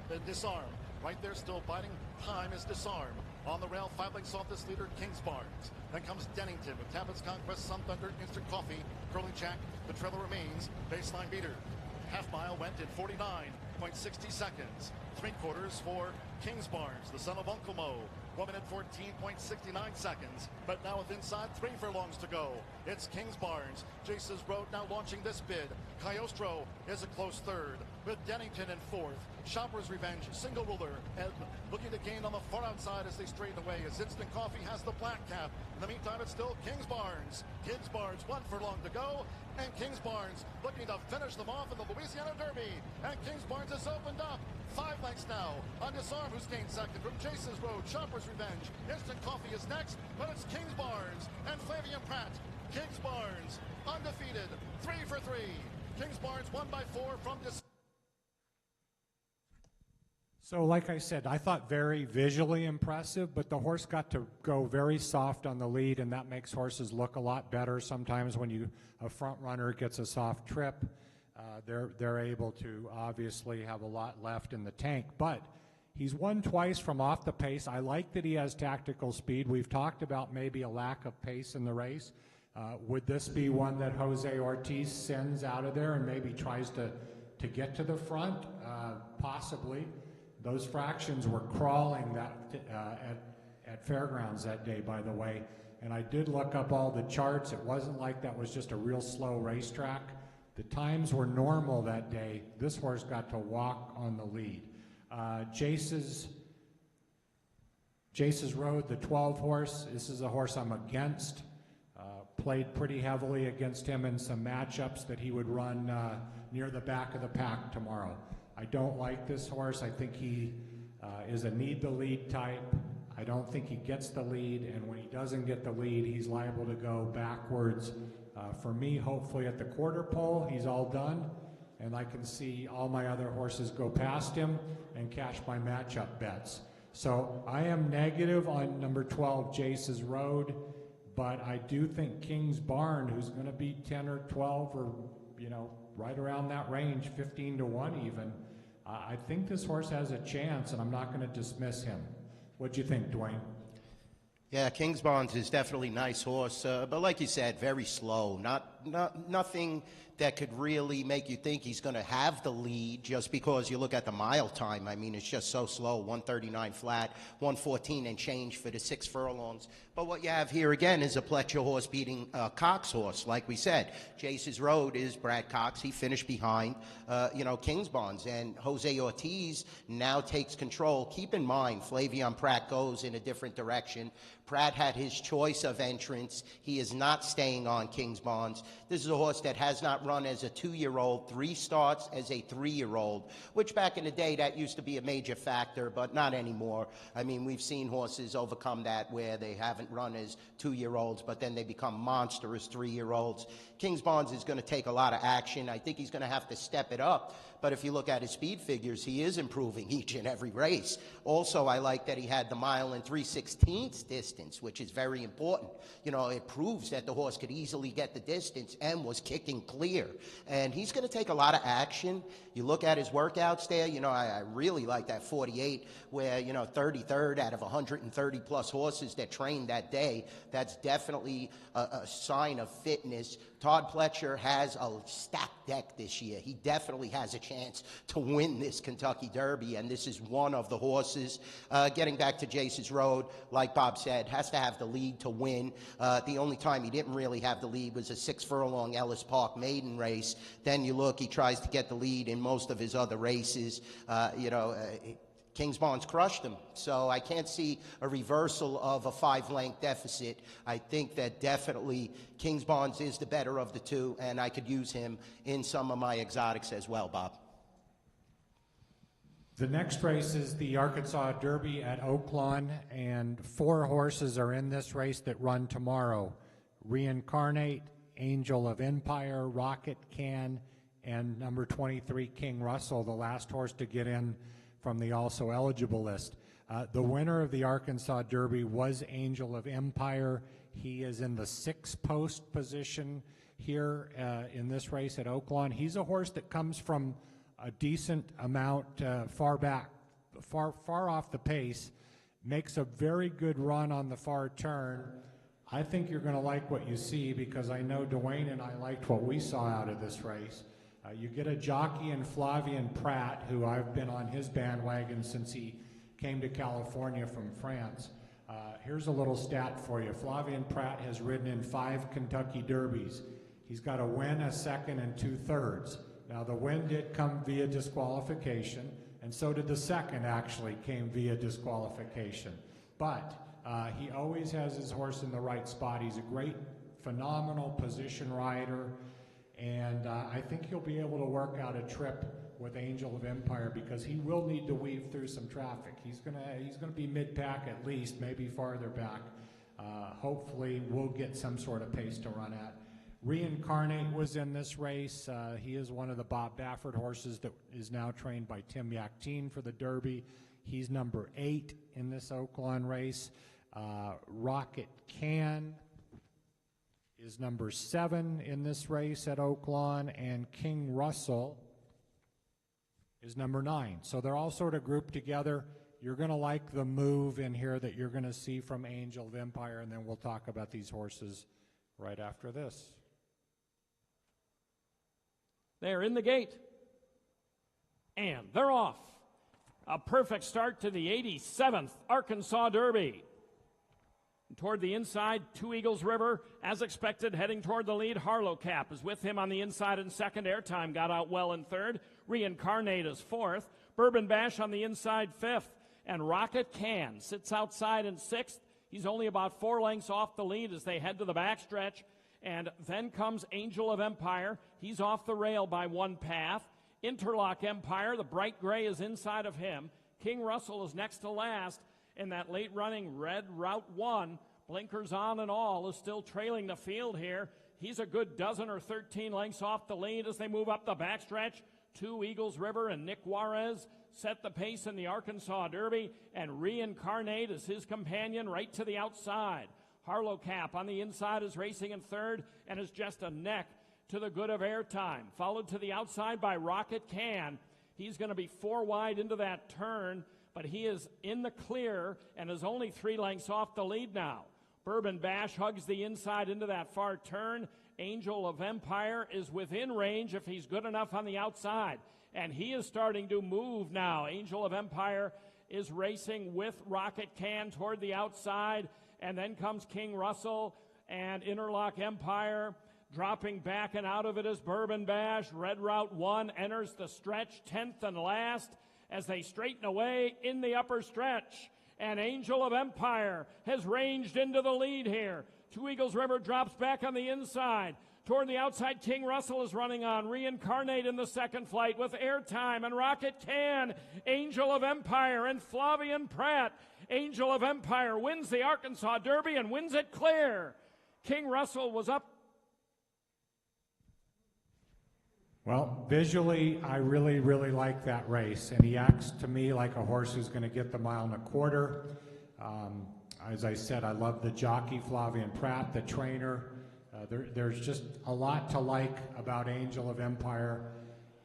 [SPEAKER 5] Then Disarm. Right there still biting time is Disarm. On the rail, 5 lengths off this leader, King's Barnes. Then comes Dennington with Cabot's Conquest, Sun Thunder, Instant Coffee, Curly Jack. The trailer remains. Baseline Beater. Half mile went in 49.60 seconds. 3/4 for King's Barnes, the son of Uncle Mo. 1 minute 14.69 seconds. But now with inside 3 furlongs to go. It's Kingsbarns. Jace's Road now launching this bid. Cagliostro is a close third, with Dennington in fourth. Shopper's Revenge, single ruler, and looking to gain on the far outside as they straighten away as Instant Coffee has the black cap. In the meantime, it's still Kingsbarns. Kingsbarns, 1 furlong to go, and Kingsbarns looking to finish them off in the Louisiana Derby. And Kingsbarns has opened up 5 lengths now on Disarm, who's gained second from Chase's Road. Shopper's Revenge. Instant Coffee is next, but it's Kingsbarns and Flavian Pratt. Kingsbarns undefeated, 3 for 3. Kingsbarns won by 4 from Disarm.
[SPEAKER 2] So like I said, I thought very visually impressive, but the horse got to go very soft on the lead, and that makes horses look a lot better. Sometimes when a front runner gets a soft trip, they're able to obviously have a lot left in the tank. But he's won twice from off the pace. I like that he has tactical speed. We've talked about maybe a lack of pace in the race. Would this be one that Jose Ortiz sends out of there and maybe tries to get to the front? Possibly. Those fractions were crawling at Fairgrounds that day, by the way. And I did look up all the charts. It wasn't like that was just a real slow racetrack. The times were normal that day. This horse got to walk on the lead. Jace's Road, the 12 horse, this is a horse I'm against. Played pretty heavily against him in some matchups that he would run near the back of the pack tomorrow. I don't like this horse. I think he is a need the lead type. I don't think he gets the lead, and when he doesn't get the lead, he's liable to go backwards. For me, hopefully at the quarter pole, he's all done, and I can see all my other horses go past him and cash my matchup bets. So I am negative on number 12, Jace's Road, but I do think King's Barn, who's going to be 10 or 12 or, right around that range, 15 to 1 even, I think this horse has a chance, and I'm not going to dismiss him. What do you think, Dwayne?
[SPEAKER 1] Yeah, Kingsbarns is definitely a nice horse, but like you said, very slow. Nothing that could really make you think he's going to have the lead just because you look at the mile time. I mean, it's just so slow, 139 flat, 114 and change for the 6 furlongs. But what you have here again is a Pletcher horse beating Cox horse, like we said. Jace's Road is Brad Cox. He finished behind, Kingsbarns. And Jose Ortiz now takes control. Keep in mind, Flavian Pratt goes in a different direction. Pratt had his choice of entrance. He is not staying on Kingsbarns. This is a horse that has not run as a 2-year-old, 3 starts as a 3-year-old, which back in the day, that used to be a major factor, but not anymore. I mean, we've seen horses overcome that where they haven't run as 2-year-olds, but then they become monstrous 3-year-olds. Kingsbarns is going to take a lot of action. I think he's going to have to step it up. But if you look at his speed figures, he is improving each and every race. Also, I like that he had the 1 3/16 distance, which is very important. It proves that the horse could easily get the distance and was kicking clear. And he's going to take a lot of action. You look at his workouts there, I really like that 48 where, 33rd out of 130 plus horses that trained that day. That's definitely a sign of fitness. Todd Pletcher has a stacked deck this year. He definitely has a chance to win this Kentucky Derby, and this is one of the horses. Getting back to Jace's Road, like Bob said, has to have the lead to win. The only time he didn't really have the lead was a 6 furlong Ellis Park maiden race. Then you look, he tries to get the lead in most of his other races. Kingsbarns crushed him, so I can't see a reversal of a 5-length deficit. I think that definitely Kingsbarns is the better of the two, and I could use him in some of my exotics as well, Bob.
[SPEAKER 2] The next race is the Arkansas Derby at Oaklawn, and 4 horses are in this race that run tomorrow. Reincarnate, Angel of Empire, Rocket Can, and number 23, King Russell, the last horse to get in from the also eligible list. The winner of the Arkansas Derby was Angel of Empire. He is in the 6th post position here in this race at Oaklawn. He's a horse that comes from a decent amount far off the pace, makes a very good run on the far turn. I think you're going to like what you see because I know Dwayne and I liked what we saw out of this race. You get a jockey in Flavian Pratt, who I've been on his bandwagon since he came to California from France. Here's a little stat for you. Flavian Pratt has ridden in 5 Kentucky Derbies. He's got a win, a second, and 2/3. Now, the win did come via disqualification, and so did the second, actually, came via disqualification. But he always has his horse in the right spot. He's a great, phenomenal position rider, and I think he'll be able to work out a trip with Angel of Empire because he will need to weave through some traffic. He's gonna be mid-pack at least, maybe farther back. Hopefully, we'll get some sort of pace to run at. Reincarnate was in this race. He is one of the Bob Baffert horses that is now trained by Tim Yaktine for the Derby. He's number 8 in this Oaklawn race. Rocket Can is number 7 in this race at Oaklawn, and King Russell is number 9. So they're all sort of grouped together. You're going to like the move in here that you're going to see from Angel of Empire, and then we'll talk about these horses right after this.
[SPEAKER 6] They're in the gate, and they're off. A perfect start to the 87th Arkansas Derby. Toward the inside, Two Eagles River, as expected, heading toward the lead. Harlow Cap is with him on the inside in second. Airtime got out well in third. Reincarnate is fourth. Bourbon Bash on the inside fifth. And Rocket Can sits outside in sixth. He's only about 4 lengths off the lead as they head to the backstretch. And then comes Angel of Empire. He's off the rail by 1 path. Interlock Empire, the bright gray, is inside of him. King Russell is next to last. And that late running Red Route 1, blinkers on and all, is still trailing the field here. He's a good 12 or 13 lengths off the lead as they move up the backstretch. Two Eagles River and Nick Juarez set the pace in the Arkansas Derby, and Reincarnate is his companion right to the outside. Harlow Cap on the inside is racing in third and is just a neck to the good of Airtime. Followed to the outside by Rocket Can. He's going to be 4 wide into that turn, but he is in the clear and is only 3 lengths off the lead now. Bourbon Bash hugs the inside into that far turn. Angel of Empire is within range if he's good enough on the outside, and he is starting to move now. Angel of Empire is racing with Rocket Can toward the outside, and then comes King Russell and Interlock Empire. Dropping back and out of it is Bourbon Bash. Red Route 1 enters the stretch 10th and last as they straighten away in the upper stretch. And Angel of Empire has ranged into the lead here. Two Eagles River drops back on the inside. Toward the outside, King Russell is running on. Reincarnate in the second flight with Airtime and Rocket Can. Angel of Empire and Flavian Pratt. Angel of Empire wins the Arkansas Derby and wins it clear. King Russell was up.
[SPEAKER 2] Well, visually, I really, really like that race, and he acts to me like a horse who's going to get the 1.25 miles. As I said, I love the jockey, Flavian Pratt, the trainer. There's just a lot to like about Angel of Empire,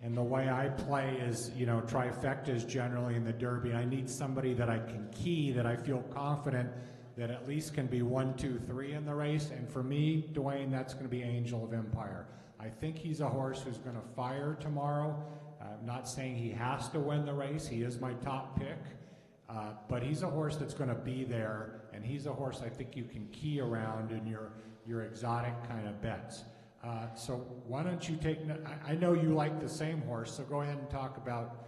[SPEAKER 2] and the way I play is, trifectas generally in the Derby. I need somebody that I can key, that I feel confident that at least can be 1, 2, 3 in the race, and for me, Dwayne, that's going to be Angel of Empire. I think he's a horse who's going to fire tomorrow. I'm not saying he has to win the race. He is my top pick. But he's a horse that's going to be there, and he's a horse I think you can key around in your exotic kind of bets. So why don't you take, I know you like the same horse, so go ahead and talk about,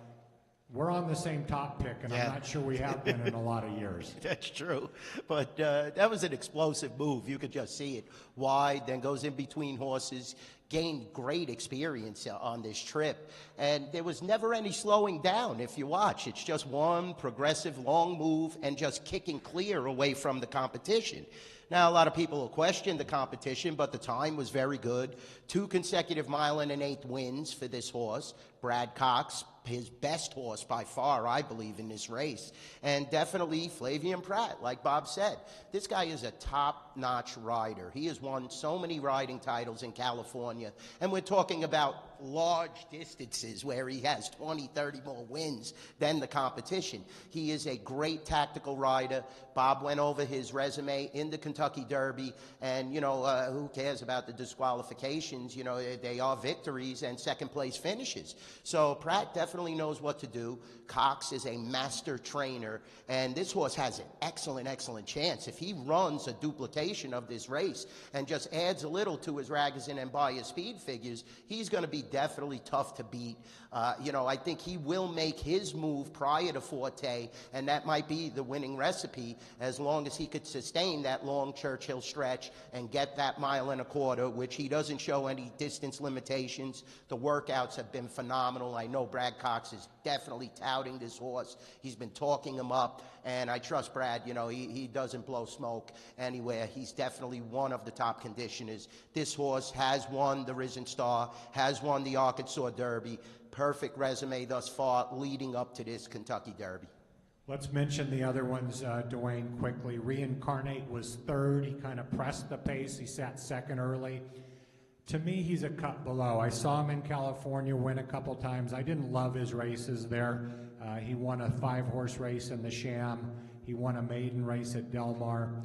[SPEAKER 2] we're on the same top pick, and I'm not sure we have been in a lot of years.
[SPEAKER 1] That's true. But that was an explosive move. You could just see it. Wide, then goes in between horses, gained great experience on this trip. And there was never any slowing down if you watch. It's just one progressive long move and just kicking clear away from the competition. Now, a lot of people will question the competition, but the time was very good. 2 consecutive 1 1/8 wins for this horse. Brad Cox, his best horse by far, I believe, in this race. And definitely Flavian Pratt, like Bob said. This guy is a top-notch rider. He has won so many riding titles in California. California. And we're talking about large distances where he has 20, 30 more wins than the competition. He is a great tactical rider. Bob went over his resume in the Kentucky Derby, and, you know, who cares about the disqualifications? You know, they are victories and second-place finishes. So Pratt definitely knows what to do. Cox is a master trainer, and this horse has an excellent, excellent chance. If he runs a duplication of this race and just adds a little to his Ragozin and Bayer speed figures, he's going to be definitely tough to beat. You know, I think he will make his move prior to Forte, and that might be the winning recipe as long as he could sustain that long Churchill stretch and get that 1.25 miles, which he doesn't show any distance limitations. The workouts have been phenomenal. I know Brad Cox is definitely touting this horse. He's been talking him up, and I trust Brad. You know, he doesn't blow smoke anywhere. He's definitely one of the top conditioners. This horse has won the Risen Star, has won the Arkansas Derby. Perfect resume thus far leading up to this Kentucky Derby.
[SPEAKER 2] Let's mention the other ones, Dwayne, quickly. Reincarnate was third. He kind of pressed the pace. He sat second early. To me, he's a cut below. I saw him in California win a couple times. I didn't love his races there. He won a 5-horse race in the Sham. He won a maiden race at Del Mar.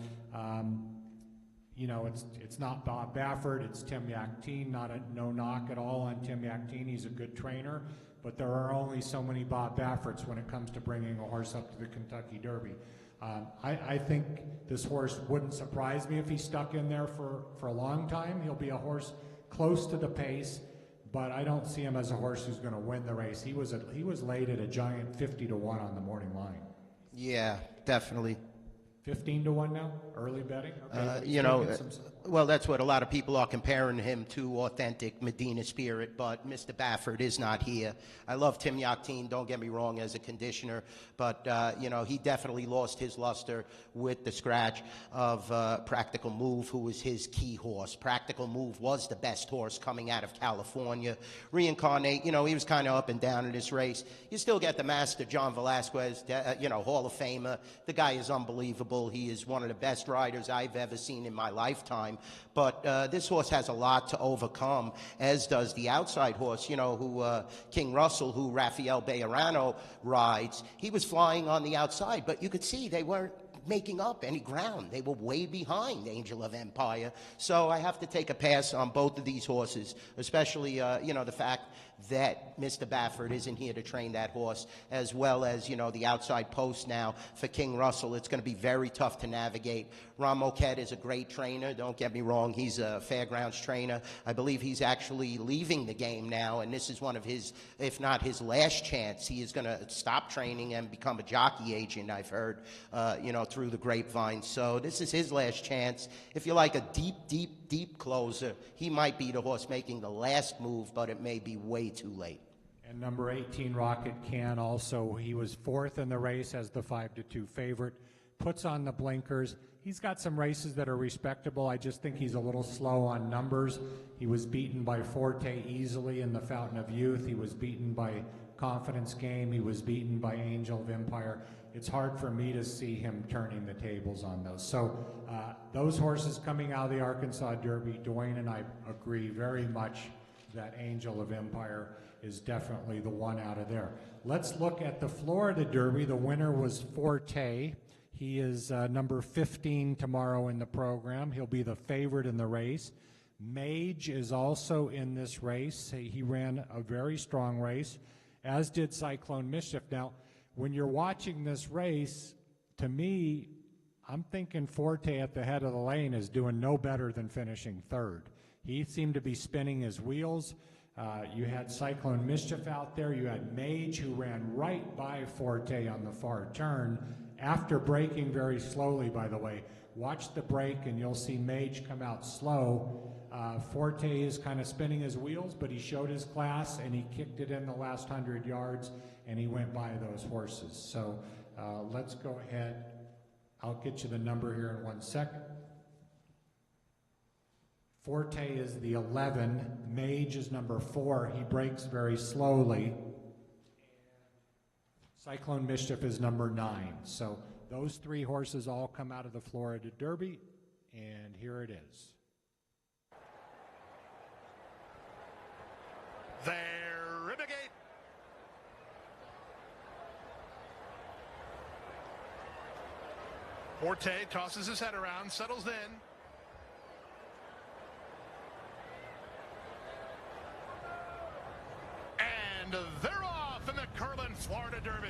[SPEAKER 2] You know, it's not Bob Baffert, it's Tim Yakteen. No knock at all on Tim Yakteen. He's a good trainer, but there are only so many Bob Bafferts when it comes to bringing a horse up to the Kentucky Derby. I think this horse wouldn't surprise me if he stuck in there for a long time. He'll be a horse close to the pace, but I don't see him as a horse who's going to win the race. He was laid at a giant 50-1 on the morning line.
[SPEAKER 1] Yeah, definitely.
[SPEAKER 2] 15-1 now, early betting. Okay,
[SPEAKER 1] you know, well, that's what a lot of people are comparing him to, authentic Medina Spirit, but Mr. Baffert is not here. I love Tim Yakteen, don't get me wrong, as a conditioner, but, you know, he definitely lost his luster with the scratch of Practical Move, who was his key horse. Practical Move was the best horse coming out of California. Reincarnate, you know, he was kind of up and down in this race. You still get the master, John Velasquez, you know, Hall of Famer. The guy is unbelievable. He is one of the best riders I've ever seen in my lifetime. But this horse has a lot to overcome, as does the outside horse, you know, who King Russell, who Rafael Bejarano rides. He was flying on the outside, but you could see they weren't making up any ground. They were way behind Angel of Empire. So I have to take a pass on both of these horses, especially, you know, the fact that Mr. Baffert isn't here to train that horse, as well as, you know, the outside post now for King Russell. It's going to be very tough to navigate. Ron Moquette is a great trainer. Don't get me wrong. He's a fairgrounds trainer. I believe he's actually leaving the game now, and this is one of his, if not his last chance. He is going to stop training and become a jockey agent, I've heard, you know, through the grapevine. So this is his last chance. If you like a deep, deep, deep closer, he might be the horse making the last move, but it may be way too late.
[SPEAKER 2] And number 18, Rocket Can, also, he was fourth in the race as the 5-2 favorite. Puts on the blinkers. He's got some races that are respectable. I just think he's a little slow on numbers. He was beaten by Forte easily in the Fountain of Youth. He was beaten by Confidence Game. He was beaten by Angel of Empire. It's hard for me to see him turning the tables on those. So those horses coming out of the Arkansas Derby, Dwayne and I agree very much that Angel of Empire is definitely the one out of there. Let's look at the Florida Derby. The winner was Forte. He is number 15 tomorrow in the program. He'll be the favorite in the race. Mage is also in this race. He ran a very strong race, as did Cyclone Mischief. Now, when you're watching this race, to me, I'm thinking Forte at the head of the lane is doing no better than finishing third. He seemed to be spinning his wheels. You had Cyclone Mischief out there. You had Mage, who ran right by Forte on the far turn after braking very slowly, by the way. Watch the break, and you'll see Mage come out slow. Forte is kind of spinning his wheels, but he showed his class, and he kicked it in the last 100 yards, and he went by those horses. So let's go ahead. I'll get you the number here in 1 second. Forte is the 11. Mage is number 4. He breaks very slowly. Cyclone Mischief is number 9. So those 3 horses all come out of the Florida Derby, and here it is.
[SPEAKER 7] Forte tosses his head around, settles in. And they're off in the Curlin, Florida Derby.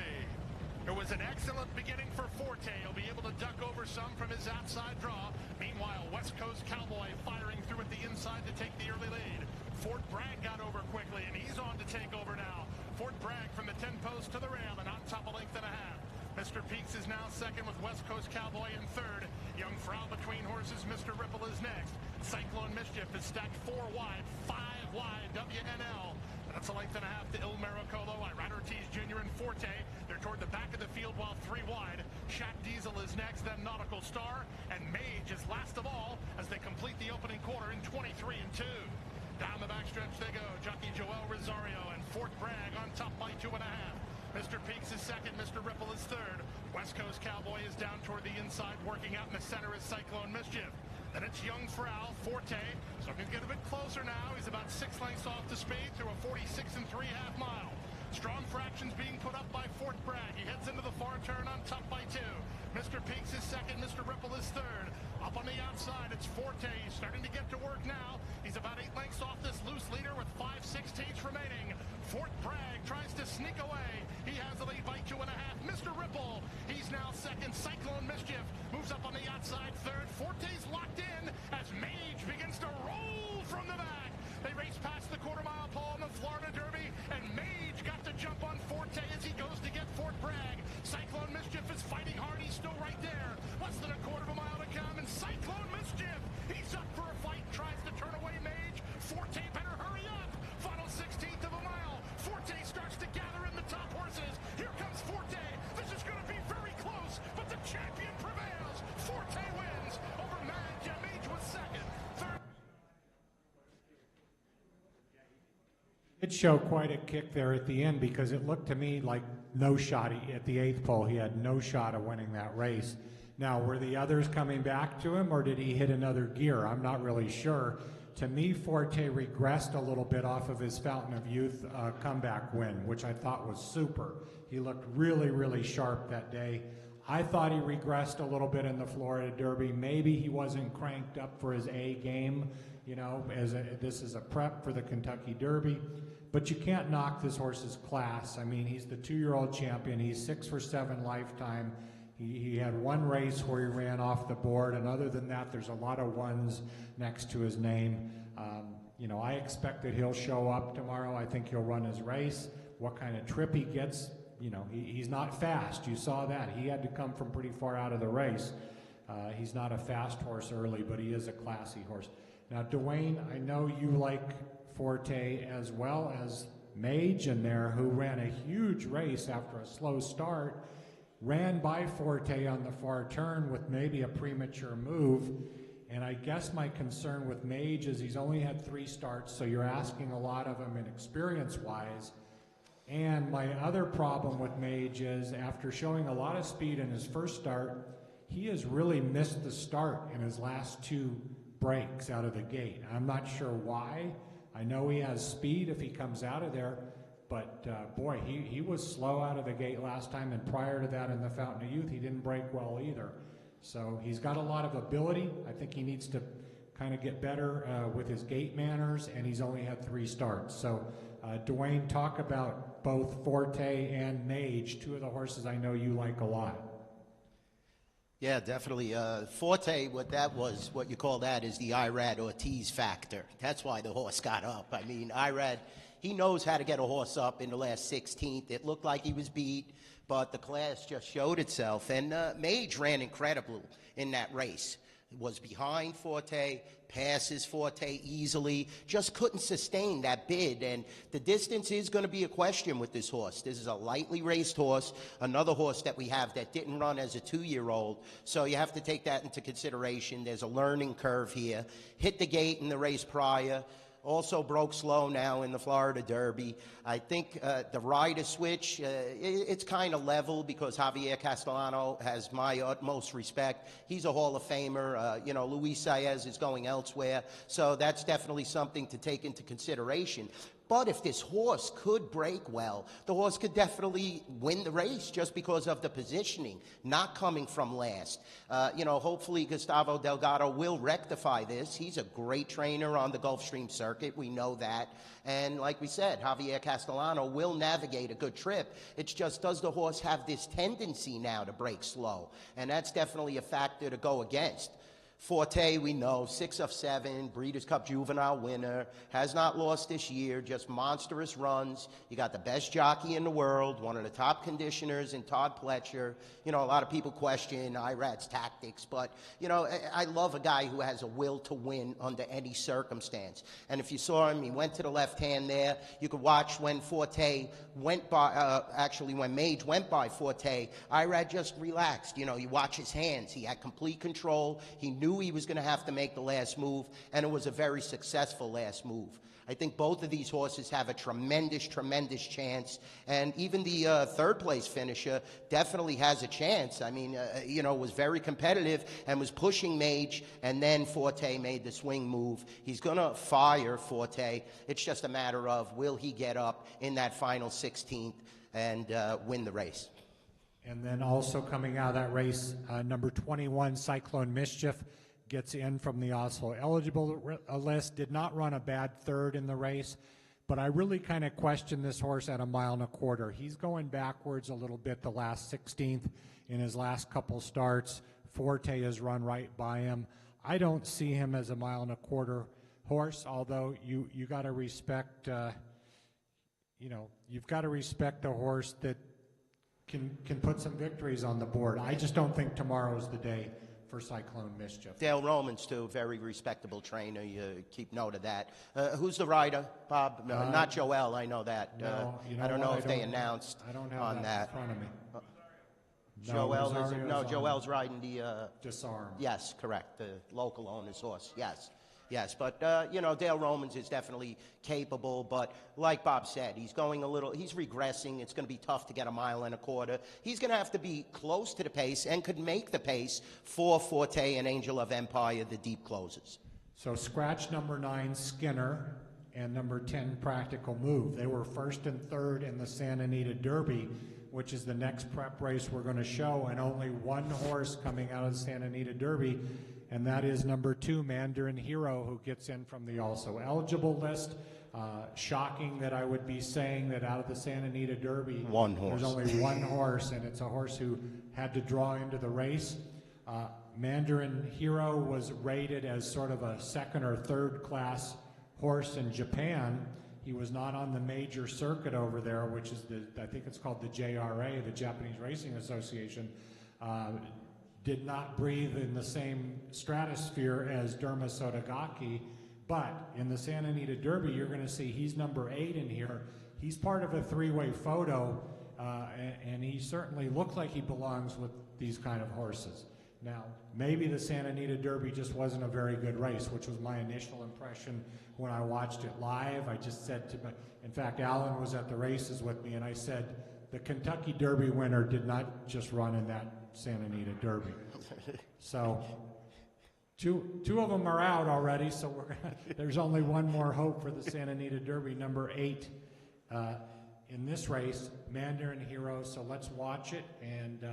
[SPEAKER 7] It was an excellent beginning for Forte. He'll be able to duck over some from his outside draw. Meanwhile, West Coast Cowboy firing through at the inside to take the early lead. Fort Bragg got over quickly, and he's on to take over now. Fort Bragg from the 10 post to the rail and on top a length and a half. Mr. Peaks is now second with West Coast Cowboy in third. Young Frau between horses. Mr. Ripple is next. Cyclone Mischief is stacked 4 wide, 5 wide. WNL. That's a length and a half to Il Maricolo. Irad Ortiz Jr. and Forte. They're toward the back of the field while 3 wide. Shaq Diesel is next, then Nautical Star. And Mage is last of all as they complete the opening quarter in 23 and 2. Down the backstretch they go. Jockey Joel Rosario and Fort Bragg on top by 2.5. Mr. Peaks is second. Mr. Ripple is third. West Coast Cowboy is down toward the inside. Working out in the center is Cyclone Mischief. Then it's Young Frau, Forte, starting to get a bit closer now. He's about 6 lengths off the speed through a 46 3/2 mile. Strong fractions being put up by Fort Bragg. He heads into the far turn on top by 2. Mr. Peaks is second, Mr. Ripple is third. Up on the outside, it's Forte. He's starting to get to work now. He's about 8 lengths off this loose leader with 5/16 remaining. Fort Bragg tries to sneak away. He has the lead by 2.5. Mr. Ripple, he's now second. Cyclone Mischief moves up on the outside third. Forte's locked in as Mage begins to roll from the back. They race past the quarter-mile pole in the Florida Derby, and Mage got to jump on Forte as he goes to get Fort Bragg. Cyclone Mischief is fighting hard. He's still right there. Less than a quarter of a mile to come, and Cyclone Mischief, he's up for a fight, tries to turn away Mage. Forte better hurry up. Final 16th of a mile. Forte starts to gather in the top horses. Here comes Forte. This is going to be very close, but the champion prevails. Forte wins over Mage, and Mage was second. Third.
[SPEAKER 2] It showed quite a kick there at the end because it looked to me like no shot at the 8th pole. He had no shot of winning that race. Now, were the others coming back to him, or did he hit another gear? I'm not really sure. To me, Forte regressed a little bit off of his Fountain of Youth comeback win, which I thought was super. He looked really, really sharp that day. I thought he regressed a little bit in the Florida Derby. Maybe he wasn't cranked up for his A game, you know, this is a prep for the Kentucky Derby. But you can't knock this horse's class. I mean, he's the 2-year-old champion. He's 6 for 7 lifetime. He had 1 race where he ran off the board, and other than that, there's a lot of 1s next to his name. You know, I expect that he'll show up tomorrow. I think he'll run his race. What kind of trip he gets, you know, he's not fast. You saw that. He had to come from pretty far out of the race. He's not a fast horse early, but he is a classy horse. Now, Dwayne, I know you like Forte as well as Mage in there, who ran a huge race after a slow start, ran by Forte on the far turn with maybe a premature move. And I guess my concern with Mage is he's only had 3 starts, so you're asking a lot of him in experience-wise. And my other problem with Mage is after showing a lot of speed in his first start, he has really missed the start in his last 2 breaks out of the gate. I'm not sure why. I know he has speed if he comes out of there, but boy, he was slow out of the gate last time, and prior to that in the Fountain of Youth, he didn't break well either. So he's got a lot of ability. I think he needs to kind of get better with his gate manners, and he's only had 3 starts. So Dwayne, talk about both Forte and Mage, 2 of the horses I know you like a lot.
[SPEAKER 1] Yeah, definitely. Forte, what you call that is the Irad Ortiz factor. That's why the horse got up. I mean, Irad, he knows how to get a horse up in the last 16th. It looked like he was beat, but the class just showed itself. And Mage ran incredible in that race. Was behind Forte, passes Forte easily, just couldn't sustain that bid. And the distance is going to be a question with this horse. This is a lightly raced horse, another horse that we have that didn't run as a 2-year-old. So you have to take that into consideration. There's a learning curve here. Hit the gate in the race prior. Also broke slow now in the Florida Derby. I think the rider switch, it's kind of level because Javier Castellano has my utmost respect. He's a Hall of Famer. You know, Luis Saez is going elsewhere. So that's definitely something to take into consideration. But if this horse could break well, the horse could definitely win the race just because of the positioning, not coming from last. Hopefully Gustavo Delgado will rectify this. He's a great trainer on the Gulfstream circuit. We know that. And like we said, Javier Castellano will navigate a good trip. It's just, does the horse have this tendency now to break slow? And that's definitely a factor to go against. Forte, we know, 6 of 7, Breeders' Cup Juvenile winner, has not lost this year, just monstrous runs. You got the best jockey in the world, one of the top conditioners in Todd Pletcher. A lot of people question Irad's tactics, but, I love a guy who has a will to win under any circumstance. And if you saw him, he went to the left hand there. You could watch when Forte went by, when Mage went by Forte, Irad just relaxed. You watch his hands. He had complete control. He knew he was going to have to make the last move, and it was a very successful last move. I think both of these horses have a tremendous, tremendous chance, and even the third-place finisher definitely has a chance. I mean, was very competitive and was pushing Mage, and then Forte made the swing move. He's going to fire Forte. It's just a matter of, will he get up in that final 16th and win the race?
[SPEAKER 2] And then also coming out of that race, number 21, Cyclone Mischief, gets in from the also eligible list. Did not run a bad third in the race, but I really kind of question this horse at 1.25 miles. He's going backwards a little bit the last 16th in his last couple starts. Forte has run right by him. I don't see him as a 1.25 mile horse, although you got to respect, you've got to respect a horse that can put some victories on the board. I just don't think tomorrow's the day for Cyclone Mischief.
[SPEAKER 1] Dale Romans, too, very respectable trainer. You keep note of that. Who's the rider, Bob? No, not Joel, I know that.
[SPEAKER 2] No,
[SPEAKER 1] I don't know if they announced
[SPEAKER 2] I don't have
[SPEAKER 1] on that.
[SPEAKER 2] in front of me.
[SPEAKER 1] Joel's riding the...
[SPEAKER 2] Disarm.
[SPEAKER 1] Yes, correct, the local owner's horse, yes. But, Dale Romans is definitely capable, but like Bob said, he's regressing. It's going to be tough to get 1.25 miles. He's going to have to be close to the pace and could make the pace for Forte and Angel of Empire, the deep closers.
[SPEAKER 2] So scratch number 9, Skinner, and number 10, Practical Move. They were first and third in the Santa Anita Derby, which is the next prep race we're going to show, and only one horse coming out of the Santa Anita Derby, and that is number 2, Mandarin Hero, who gets in from the also eligible list. Shocking that I would be saying that out of the Santa Anita Derby, there's only one horse, and it's a horse who had to draw into the race. Mandarin Hero was rated as sort of a second or third class horse in Japan. He was not on the major circuit over there, which is I think it's called the JRA, the Japanese Racing Association. Did not breathe in the same stratosphere as Derma Sotogake, but in the Santa Anita Derby, you're going to see he's number 8 in here. He's part of a 3-way photo, and he certainly looks like he belongs with these kind of horses. Now, maybe the Santa Anita Derby just wasn't a very good race, which was my initial impression when I watched it live. I just said in fact, Alan was at the races with me, and I said, the Kentucky Derby winner did not just run in that Santa Anita Derby. So two of them are out already, so there's only one more hope for the Santa Anita Derby, number 8 in this race, Mandarin Hero. So let's watch it. And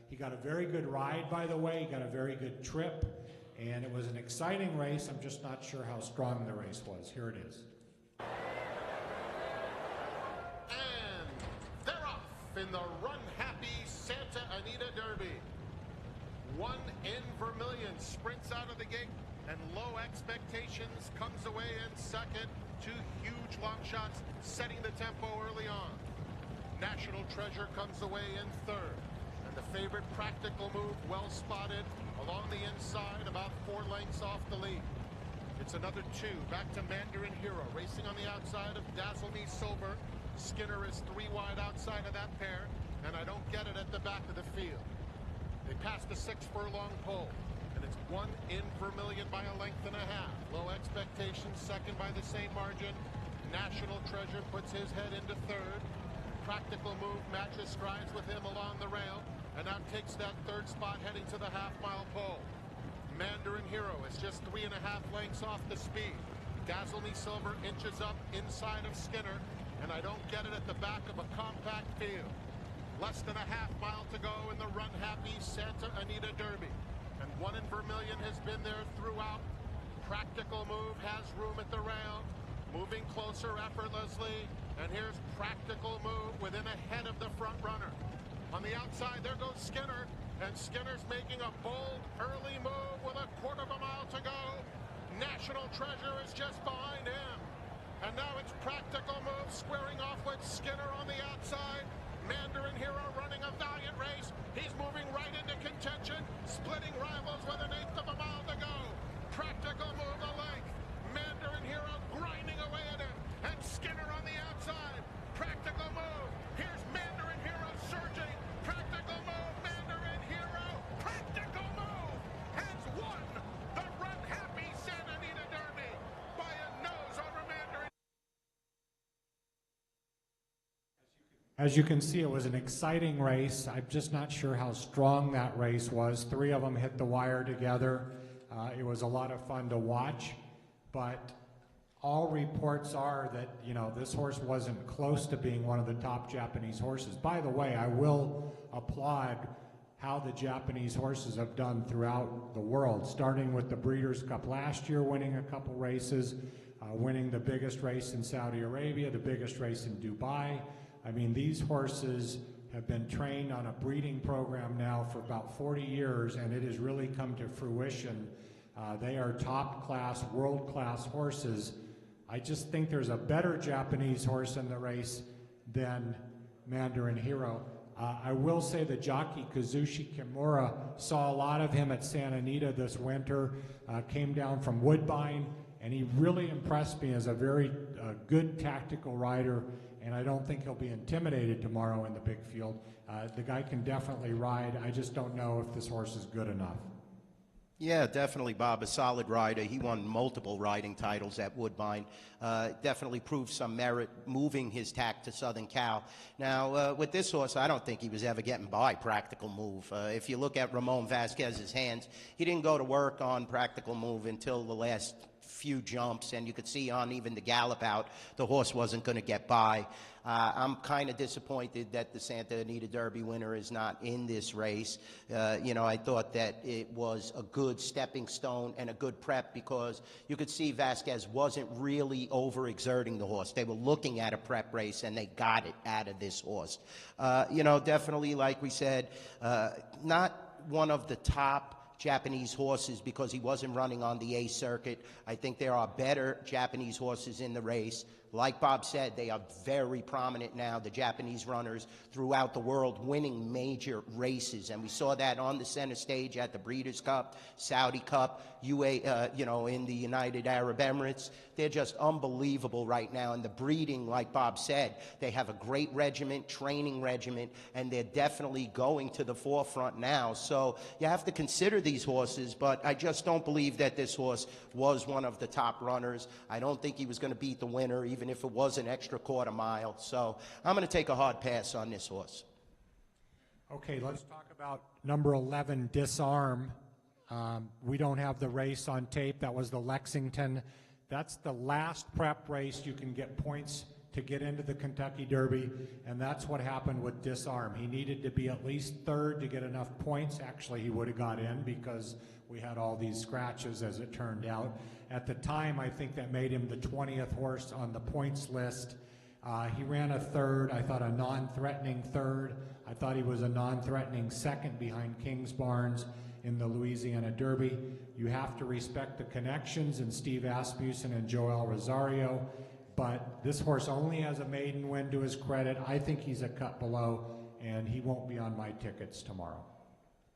[SPEAKER 2] he got a very good ride, by the way. He got a very good trip, and it was an exciting race. I'm just not sure how strong the race was. Here it is.
[SPEAKER 7] And they're off in the run-happy Santa Anita Derby. 1 in Vermilion sprints out of the gate, and Low Expectations comes away in second. 2 huge long shots setting the tempo early on. National Treasure comes away in third, and the favorite Practical Move, well spotted along the inside, about 4 lengths off the lead. It's another 2 back to Mandarin Hero, racing on the outside of Dazzle Me Silver. Skinner is 3 wide outside of that pair, and I don't get it at the back of the field. They passed the 6-furlong pole, and it's 1 in Vermilion by 1.5 lengths. Low Expectations second by the same margin. National Treasure puts his head into third. Practical Move matches strides with him along the rail, and now takes that 3rd spot heading to the half-mile pole. Mandarin Hero is just 3.5 lengths off the speed. Dazzle Me Silver inches up inside of Skinner, and I don't get it at the back of a compact field. Less than a half mile to go in the run-happy Santa Anita Derby. And One in Vermilion has been there throughout. Practical Move has room at the rail, moving closer effortlessly. And here's Practical Move within a head of the front runner. On the outside, there goes Skinner. And Skinner's making a bold early move with a quarter of a mile to go. National Treasure is just behind him. And now it's Practical Move squaring off with Skinner on the outside. Mandarin Hero running a valiant race. He's moving right into contention, splitting rivals with an eighth of a mile to go. Practical Move the length. Mandarin Hero grinding away at him. And Skinner on the outside. Practical Move. Here's Mandarin Hero surging. Practical Move, Mandarin Hero. Practical Move has won the Run Happy Santa Anita Derby by a nose over Mandarin.
[SPEAKER 2] As you can see, it was an exciting race. I'm just not sure how strong that race was. 3 of them hit the wire together. It was a lot of fun to watch, but all reports are that, you know, this horse wasn't close to being one of the top Japanese horses. By the way, I will applaud how the Japanese horses have done throughout the world, starting with the Breeders' Cup last year, winning a couple races, winning the biggest race in Saudi Arabia, the biggest race in Dubai. I mean, these horses have been trained on a breeding program now for about 40 years, and it has really come to fruition. They are top-class, world-class horses. I just think there's a better Japanese horse in the race than Mandarin Hero. I will say the jockey Kazushi Kimura, saw a lot of him at Santa Anita this winter, came down from Woodbine, and he really impressed me as a very good tactical rider, and I don't think he'll be intimidated tomorrow in the big field. The guy can definitely ride. I just don't know if this horse is good enough.
[SPEAKER 1] Yeah, definitely, Bob, a solid rider. He won multiple riding titles at Woodbine. Definitely proved some merit moving his tack to Southern Cal. Now, with this horse, I don't think he was ever getting by Practical Move. If you look at Ramon Vasquez's hands, he didn't go to work on Practical Move until the last few jumps, and you could see on even the gallop out, the horse wasn't going to get by. I'm kind of disappointed that the Santa Anita Derby winner is not in this race. You know, I thought that it was a good stepping stone and a good prep, because you could see Vasquez wasn't really overexerting the horse. They were looking at a prep race, and they got it out of this horse. You know, definitely, like we said, not one of the top Japanese horses because he wasn't running on the A circuit. I think there are better Japanese horses in the race. Like Bob said, they are very prominent now, the Japanese runners throughout the world, winning major races. And we saw that on the center stage at the Breeders' Cup, Saudi Cup, you know, in the United Arab Emirates. They're just unbelievable right now. And the breeding, like Bob said, they have a great regiment, training regiment, and they're definitely going to the forefront now. So you have to consider these horses, but I just don't believe that this horse was one of the top runners. I don't think he was going to beat the winner, even if it was an extra quarter mile. So I'm going to take a hard pass on this horse.
[SPEAKER 2] Okay, let's talk about number 11, Disarm. We don't have the race on tape. That was the Lexington. That's the last prep race you can get points to get into the Kentucky Derby, and that's what happened with Disarm. He needed to be at least third to get enough points. Actually, he would have got in because we had all these scratches, as it turned out. At the time, I think that made him the 20th horse on the points list. He ran a third. I thought a non-threatening third. I thought he was a non-threatening second behind Kingsbarns in the Louisiana Derby. You have to respect the connections in Steve Asmussen and Joel Rosario, but this horse only has a maiden win to his credit. I think he's a cut below, and he won't be on my tickets tomorrow.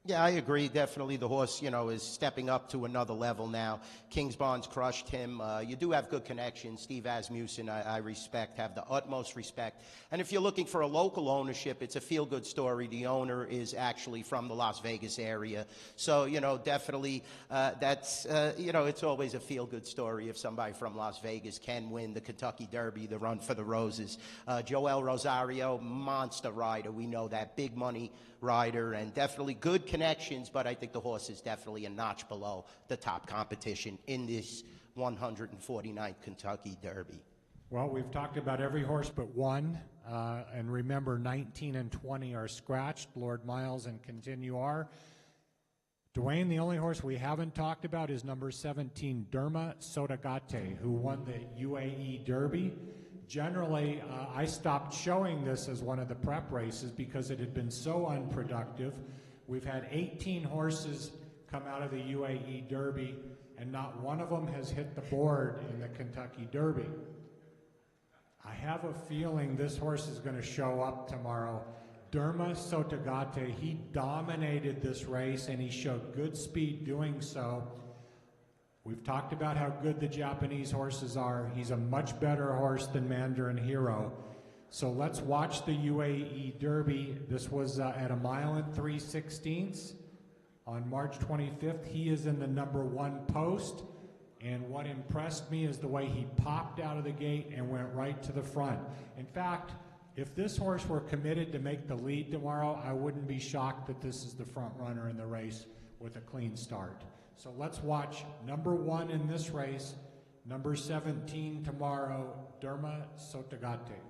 [SPEAKER 1] Yeah, I agree. Definitely the horse, you know, is stepping up to another level now. Kingsbarns crushed him. You do have good connections. Steve Asmussen, I respect, have the utmost respect. And if you're looking for a local ownership, it's a feel-good story. The owner is actually from the Las Vegas area. So, you know, definitely that's, you know, it's always a feel-good story if somebody from Las Vegas can win the Kentucky Derby, the Run for the Roses. Joel Rosario, monster rider. We know that. Big money rider, and definitely good connections, but I think the horse is definitely a notch below the top competition in this 149th Kentucky Derby.
[SPEAKER 2] Well, we've talked about every horse but one, and remember 19 and 20 are scratched, Lord Miles and Continuar. Dwayne, the only horse we haven't talked about is number 17, Derma Sotagate, who won the UAE Derby. Generally, I stopped showing this as one of the prep races because it had been so unproductive. We've had 18 horses come out of the UAE Derby, and not one of them has hit the board in the Kentucky Derby. I have a feeling this horse is going to show up tomorrow. Derma Sotagate, he dominated this race and he showed good speed doing so. We've talked about how good the Japanese horses are. He's a much better horse than Mandarin Hero. So let's watch the UAE Derby. This was at 1 mile and 3/16 on March 25th. He is in the number 1 post. And what impressed me is the way he popped out of the gate and went right to the front. In fact, if this horse were committed to make the lead tomorrow, I wouldn't be shocked that this is the front runner in the race with a clean start. So let's watch number 1 in this race, number 17 tomorrow, Derma Sotagate.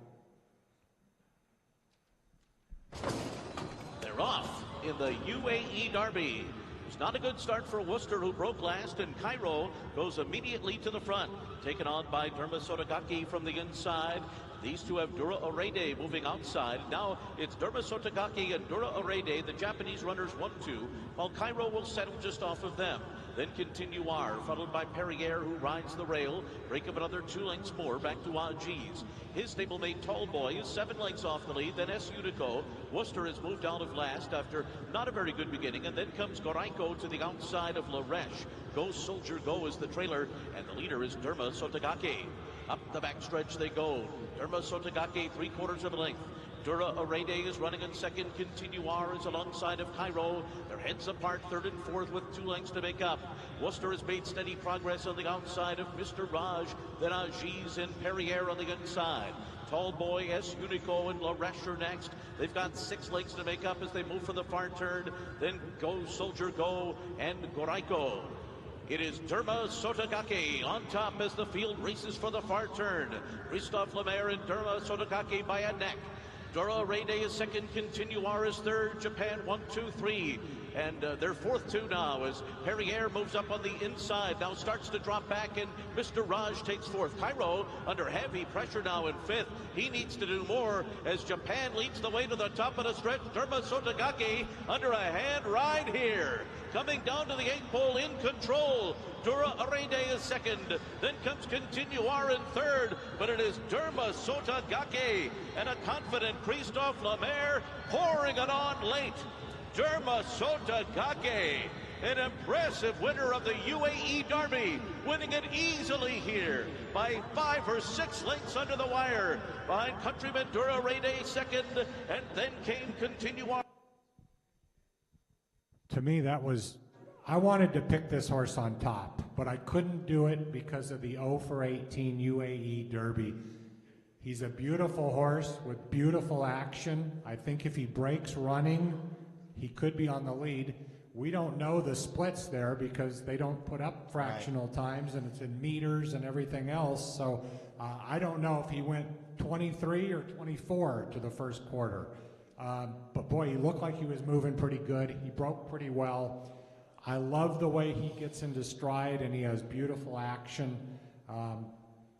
[SPEAKER 3] They're off in the UAE Derby. It's not a good start for Worcester, who broke last, and Cairo goes immediately to the front, taken on by Derma Sotagake from the inside. These two have Dura Orede moving outside. Now it's Derma Sotagake and Dura Orede, the Japanese runners 1-2, while Cairo will settle just off of them. Then Continuar, followed by Perrier, who rides the rail. Break up another 2 lengths more, back to Ajiz. His stablemate Tall Boy is 7 lengths off the lead. Then S. Unico. Worcester has moved out of last after not a very good beginning. And then comes Goraiko to the outside of Laresh. Go Soldier Go is the trailer, and the leader is Derma Sotagake. Up the backstretch they go. Derma Sotagake 3/4 of a length. Dura Orede is running in second. Continuar is alongside of Cairo. Their heads apart, 3rd and 4th with 2 lengths to make up. Worcester has made steady progress on the outside of Mr. Raj. Then Ajiz and Perrier on the inside. Tall Boy, S. Unico, and Laresh are next. They've got 6 lengths to make up as they move for the far turn. Then Go Soldier Go and Goraiko. It is Derma Sotagake on top as the field races for the far turn. Christophe Lemaire and Derma Sotagake by a neck. Dura Orede is second, Continuar is third, Japan 1, 2, 3. And their 4th 2 now as Perrier moves up on the inside, now starts to drop back, and Mr. Raj takes 4th. Cairo under heavy pressure now in 5th. He needs to do more as Japan leads the way to the top of the stretch. Derma Sotagake under a hand ride here. Coming down to the 8th pole in control. Dura Orede is second. Then comes Continuar in 3rd. But it is Derma Sotagake and a confident Christophe Lemaire pouring it on late. Derma Sotagake, an impressive winner of the UAE Derby, winning it easily here by 5 or 6 lengths under the wire. Behind countryman Dura Orede second, and then came Continuar.
[SPEAKER 2] To me, I wanted to pick this horse on top, but I couldn't do it because of the 0 for 18 UAE Derby. He's a beautiful horse with beautiful action. I think if he breaks running, he could be on the lead. We don't know the splits there because they don't put up fractional times, and it's in meters and everything else. So I don't know if he went 23 or 24 to the first quarter. But boy, he looked like he was moving pretty good. He broke pretty well. I love the way he gets into stride, and he has beautiful action.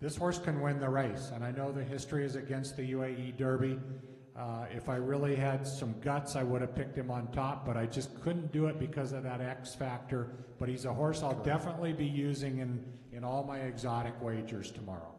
[SPEAKER 2] This horse can win the race, and I know the history is against the UAE Derby. If I really had some guts, I would have picked him on top, but I just couldn't do it because of that X factor. But he's a horse I'll definitely be using in all my exotic wagers tomorrow.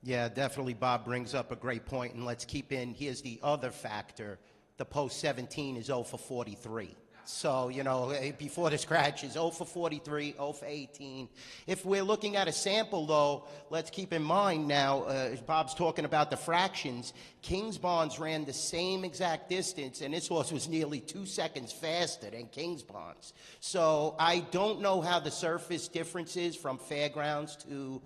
[SPEAKER 1] Yeah, definitely Bob brings up a great point, and let's keep in, here's the other factor. The post 17 is 0 for 43. So, you know, before the scratch is 0 for 43, 0 for 18. If we're looking at a sample, though, let's keep in mind now, as Bob's talking about the fractions, King's Bonds ran the same exact distance, and this horse was nearly 2 seconds faster than King's Bonds. So I don't know how the surface difference is from Fairgrounds to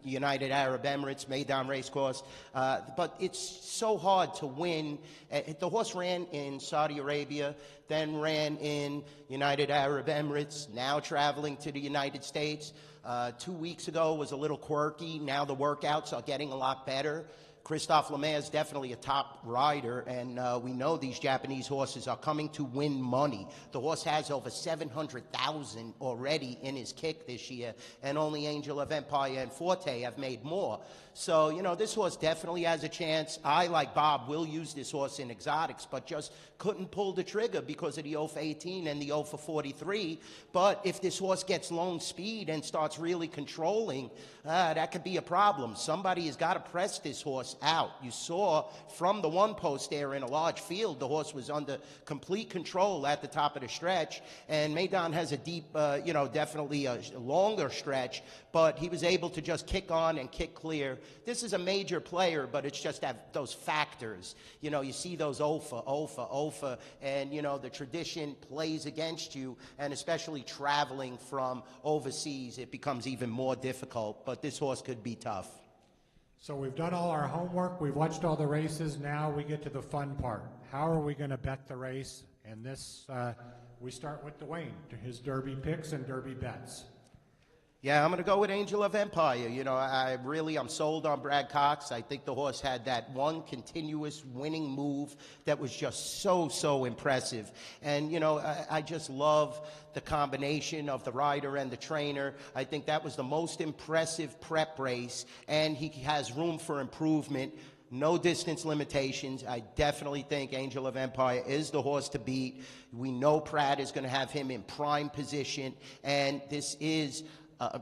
[SPEAKER 1] United Arab Emirates, Meydan Racecourse, but it's so hard to win. The horse ran in Saudi Arabia, then then ran in United Arab Emirates, now traveling to the United States. 2 weeks ago was a little quirky. Now the workouts are getting a lot better. Christophe Lemaire is definitely a top rider, and we know these Japanese horses are coming to win money. The horse has over 700,000 already in his kick this year, and only Angel of Empire and Forte have made more. So, you know, this horse definitely has a chance. I, like Bob, will use this horse in exotics, but just couldn't pull the trigger because of the 0 for 18 and the 0 for 43. But if this horse gets lone speed and starts really controlling, that could be a problem. Somebody has got to press this horse out. You saw from the one post there in a large field, the horse was under complete control at the top of the stretch, and Maidan has a deep, definitely a longer stretch, but he was able to just kick on and kick clear. This is a major player, but it's just that those factors. You know, you see those OFA, and, you know, the tradition plays against you, and especially traveling from overseas, it becomes even more difficult, but this horse could be tough.
[SPEAKER 2] So we've done all our homework, we've watched all the races, now we get to the fun part. How are we going to bet the race? And this, we start with Dwayne, his Derby picks and Derby bets.
[SPEAKER 1] Yeah, I'm going to go with Angel of Empire. You know, I'm sold on Brad Cox. I think the horse had that one continuous winning move that was just so impressive. And, you know, I just love the combination of the rider and the trainer. I think that was the most impressive prep race, and he has room for improvement. No distance limitations. I definitely think Angel of Empire is the horse to beat. We know Pratt is going to have him in prime position, and this is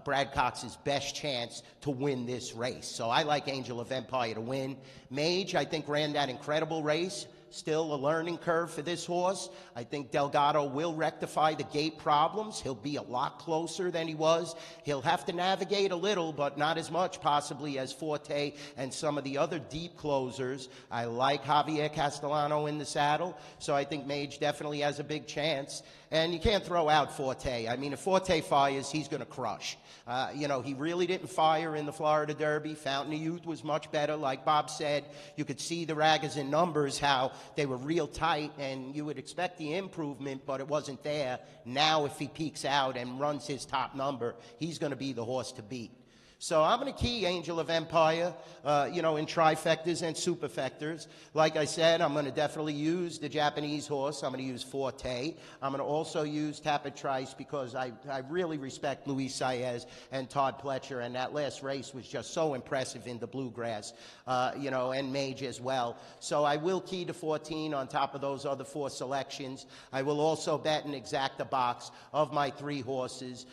[SPEAKER 1] Brad Cox's best chance to win this race. So I like Angel of Empire to win. Mage, I think, ran that incredible race. Still a learning curve for this horse. I think Delgado will rectify the gate problems. He'll be a lot closer than he was. He'll have to navigate a little, but not as much possibly as Forte and some of the other deep closers. I like Javier Castellano in the saddle, so I think Mage definitely has a big chance. And you can't throw out Forte. I mean, if Forte fires, he's going to crush. You know, he really didn't fire in the Florida Derby. Fountain of Youth was much better. Like Bob said, you could see the Ragozin numbers, how they were real tight, and you would expect the improvement, but it wasn't there. Now, if he peaks out and runs his top number, he's going to be the horse to beat. So I'm going to key Angel of Empire, in trifectas and superfectas. Like I said, I'm going to definitely use the Japanese horse. I'm going to use Forte. I'm going to also use Tapit Trice because I really respect Luis Saez and Todd Pletcher, and that last race was just so impressive in the bluegrass, and Mage as well. So I will key to 14 on top of those other 4 selections. I will also bet an exacta box of my 3 horses.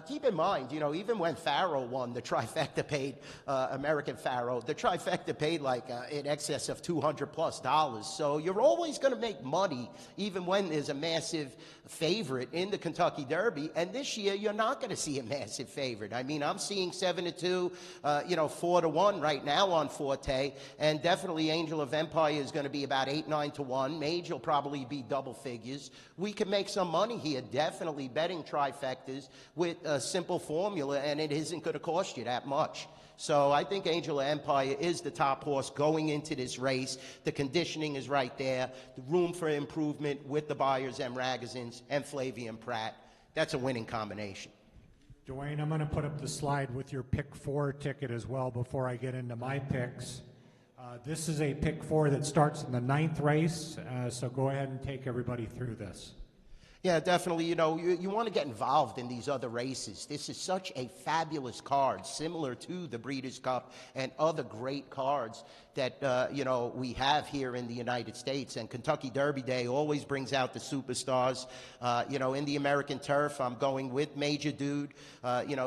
[SPEAKER 1] Keep in mind, even when Faro won, the trifecta paid, American Faro, the trifecta paid like in excess of $200+. So you're always going to make money even when there's a massive favorite in the Kentucky Derby. And this year, you're not going to see a massive favorite. I mean, I'm seeing 7-2, 4-1 right now on Forte. And definitely Angel of Empire is going to be about 8-9-1. Mage will probably be double figures. We can make some money here, definitely betting trifectas with a simple formula, and it isn't going to cost you that much. So I think Angel of Empire is the top horse going into this race. The conditioning is right there. The room for improvement with the Byers and Ragozins and Flavian Pratt. That's a winning combination.
[SPEAKER 2] Dwayne, I'm going to put up the slide with your pick 4 ticket as well before I get into my picks. This is a pick 4 that starts in the 9th race, so go ahead and take everybody through this.
[SPEAKER 1] Yeah, definitely. You want to get involved in these other races. This is such a fabulous card, similar to the Breeders' Cup and other great cards that, we have here in the United States. And Kentucky Derby Day always brings out the superstars. In the American Turf, I'm going with Major Dude.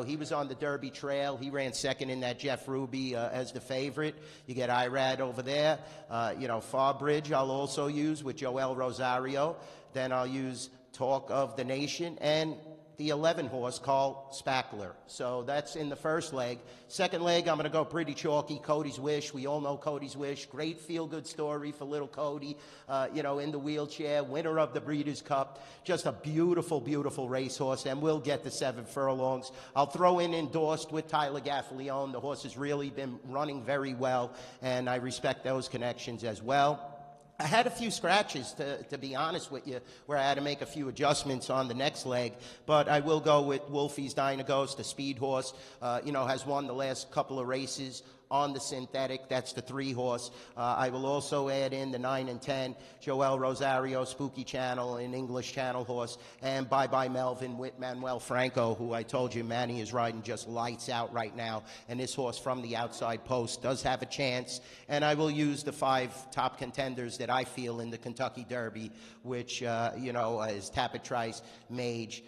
[SPEAKER 1] He was on the Derby Trail. He ran second in that Jeff Ruby as the favorite. You get Irad over there. Farbridge I'll also use with Joel Rosario. Then I'll use Talk of the Nation, and the 11 horse called Spackler. So that's in the first leg. Second leg, I'm going to go pretty chalky. Cody's Wish. We all know Cody's Wish. Great feel-good story for little Cody, in the wheelchair, winner of the Breeders' Cup. Just a beautiful, beautiful racehorse, and we'll get the 7 furlongs. I'll throw in endorsed with Tyler Gaffalione. The horse has really been running very well, and I respect those connections as well. I had a few scratches, to be honest with you, where I had to make a few adjustments on the next leg. But I will go with Wolfie's Dynaghost, the speed horse. Has won the last couple of races on the synthetic. That's the 3-horse. I will also add in the 9 and 10, Joel Rosario, Spooky Channel, an English Channel horse, and Bye Bye Melvin with Manuel Franco, who I told you Manny is riding just lights out right now. And this horse from the outside post does have a chance. And I will use the 5 top contenders that I feel in the Kentucky Derby, which, is Tapit Trice, Mage,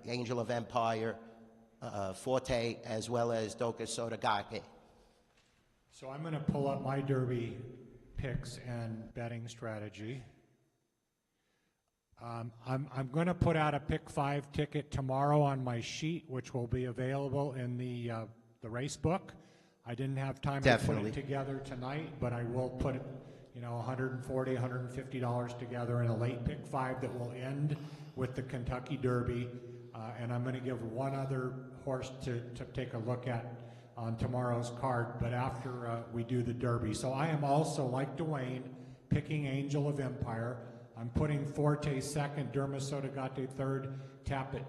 [SPEAKER 1] Angel of Empire, Forte, as well as Doka Sotagake.
[SPEAKER 2] So I'm going to pull up my Derby picks and betting strategy. I'm going to put out a pick 5 ticket tomorrow on my sheet, which will be available in the race book. I didn't have time to put it together tonight, but I will put $140, $150 together in a late pick 5 that will end with the Kentucky Derby. And I'm going to give one other horse to take a look at on tomorrow's card, but after we do the Derby. So I am also, like Dwayne, picking Angel of Empire. I'm putting Forte second, Derma Sotagate third, Tapit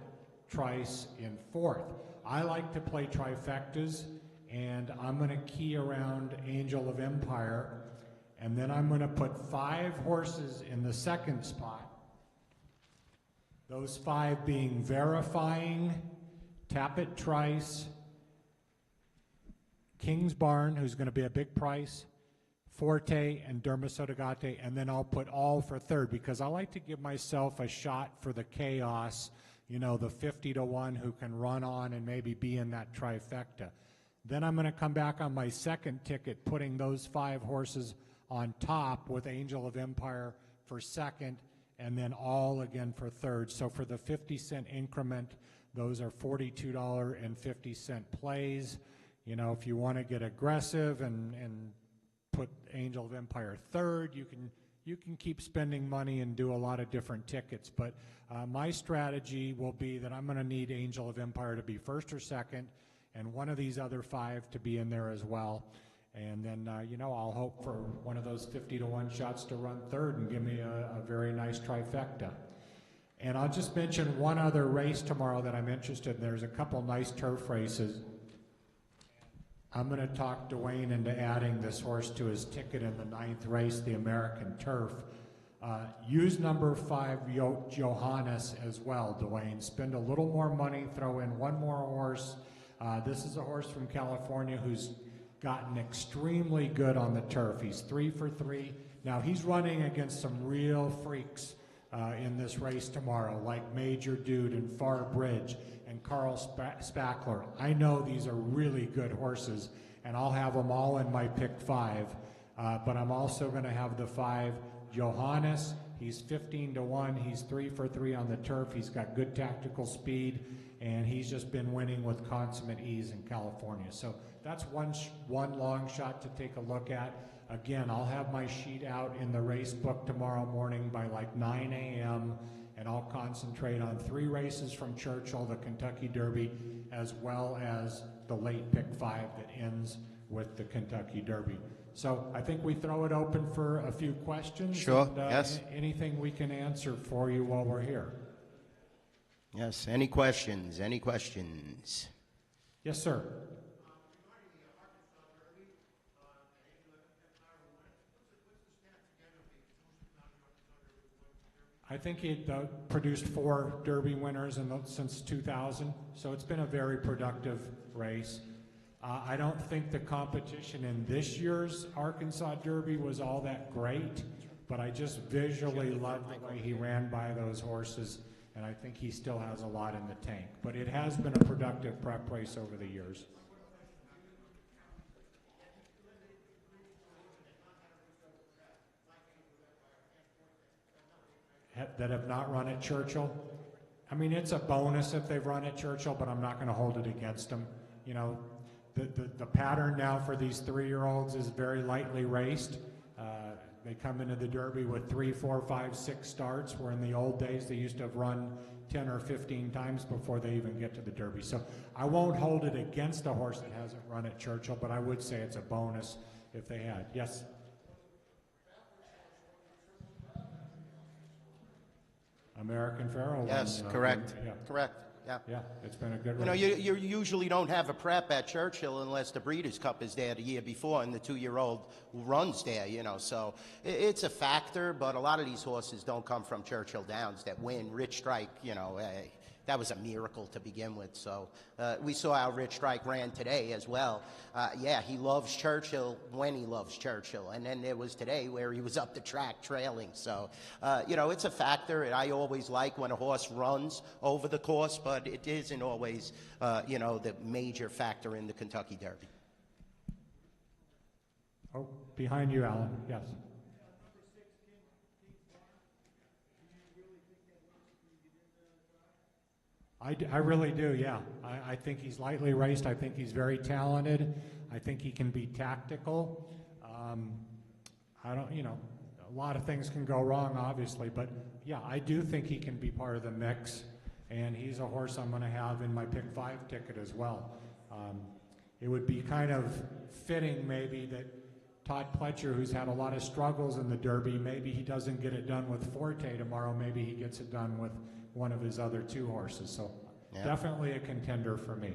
[SPEAKER 2] Trice in fourth. I like to play trifectas, and I'm going to key around Angel of Empire, and then I'm going to put 5 horses in the second spot. Those 5 being Verifying, Tapit Trice, King's Barn, who's going to be a big price, Forte, and Derma Sotagate, and then I'll put all for third, because I like to give myself a shot for the chaos, the 50 to 1 who can run on and maybe be in that trifecta. Then I'm going to come back on my second ticket, putting those 5 horses on top with Angel of Empire for second, and then all again for third. So for the 50-cent increment, those are $42.50 plays. If you want to get aggressive and put Angel of Empire third, you can keep spending money and do a lot of different tickets. But my strategy will be that I'm going to need Angel of Empire to be first or second, and one of these other 5 to be in there as well. And then, I'll hope for one of those 50 to 1 shots to run third and give me a very nice trifecta. And I'll just mention one other race tomorrow that I'm interested in. There's a couple nice turf races. I'm going to talk Dwayne into adding this horse to his ticket in the 9th race, the American Turf. Use number 5, Johannes, as well, Dwayne. Spend a little more money, throw in one more horse. This is a horse from California who's gotten extremely good on the turf. He's 3 for 3. Now, he's running against some real freaks in this race tomorrow, like Major Dude and Far Bridge and Carl Spackler. I know these are really good horses, and I'll have them all in my pick 5. But I'm also going to have the 5 Johannes. He's 15 to 1. He's 3 for 3 on the turf. He's got good tactical speed, and he's just been winning with consummate ease in California. So that's one long shot to take a look at. Again, I'll have my sheet out in the race book tomorrow morning by like 9 a.m., and I'll concentrate on 3 races from Churchill, the Kentucky Derby, as well as the late pick 5 that ends with the Kentucky Derby. So I think we throw it open for a few questions.
[SPEAKER 1] Sure,
[SPEAKER 2] and,
[SPEAKER 1] yes.
[SPEAKER 2] Anything we can answer for you while we're here.
[SPEAKER 1] Yes, any questions? Any questions?
[SPEAKER 2] Yes, sir. I think he produced 4 Derby winners since 2000, so it's been a very productive race. I don't think the competition in this year's Arkansas Derby was all that great, but I just visually loved the way he ran by those horses, and I think he still has a lot in the tank. But it has been a productive prep race over the years. That have not run at Churchill. I mean, it's a bonus if they've run at Churchill, but I'm not going to hold it against them. The pattern now for these 3-year-olds is very lightly raced. They come into the Derby with 3, 4, 5, 6 starts, where in the old days they used to have run 10 or 15 times before they even get to the Derby. So I won't hold it against a horse that hasn't run at Churchill, but I would say it's a bonus if they had. Yes? American Pharoah.
[SPEAKER 1] Yes,
[SPEAKER 2] won,
[SPEAKER 1] correct.
[SPEAKER 2] Yeah.
[SPEAKER 1] Correct. Yeah.
[SPEAKER 2] Yeah, it's been a good
[SPEAKER 1] You know,
[SPEAKER 2] race.
[SPEAKER 1] you usually don't have a prep at Churchill unless the Breeders' Cup is there the year before and the 2-year-old runs there, you know. So it's a factor, but a lot of these horses don't come from Churchill Downs that win. Rich Strike, you know, that was a miracle to begin with. So we saw how Rich Strike ran today as well. Yeah, he loves Churchill when he loves Churchill. And then there was today where he was up the track trailing. So, you know, it's a factor. I always like when a horse runs over the course, but it isn't always, you know, the major factor in the Kentucky Derby.
[SPEAKER 2] Oh, behind you, Alan. Yes. I really do, yeah. I think he's lightly raced. I think he's very talented. I think he can be tactical. I don't, you know, a lot of things can go wrong, obviously, but yeah, I do think he can be part of the mix, and he's a horse I'm going to have in my Pick 5 ticket as well. It would be kind of fitting maybe that Todd Pletcher, who's had a lot of struggles in the Derby, maybe he doesn't get it done with Forte tomorrow, maybe he gets it done with one of his other 2 horses. So definitely a contender for me.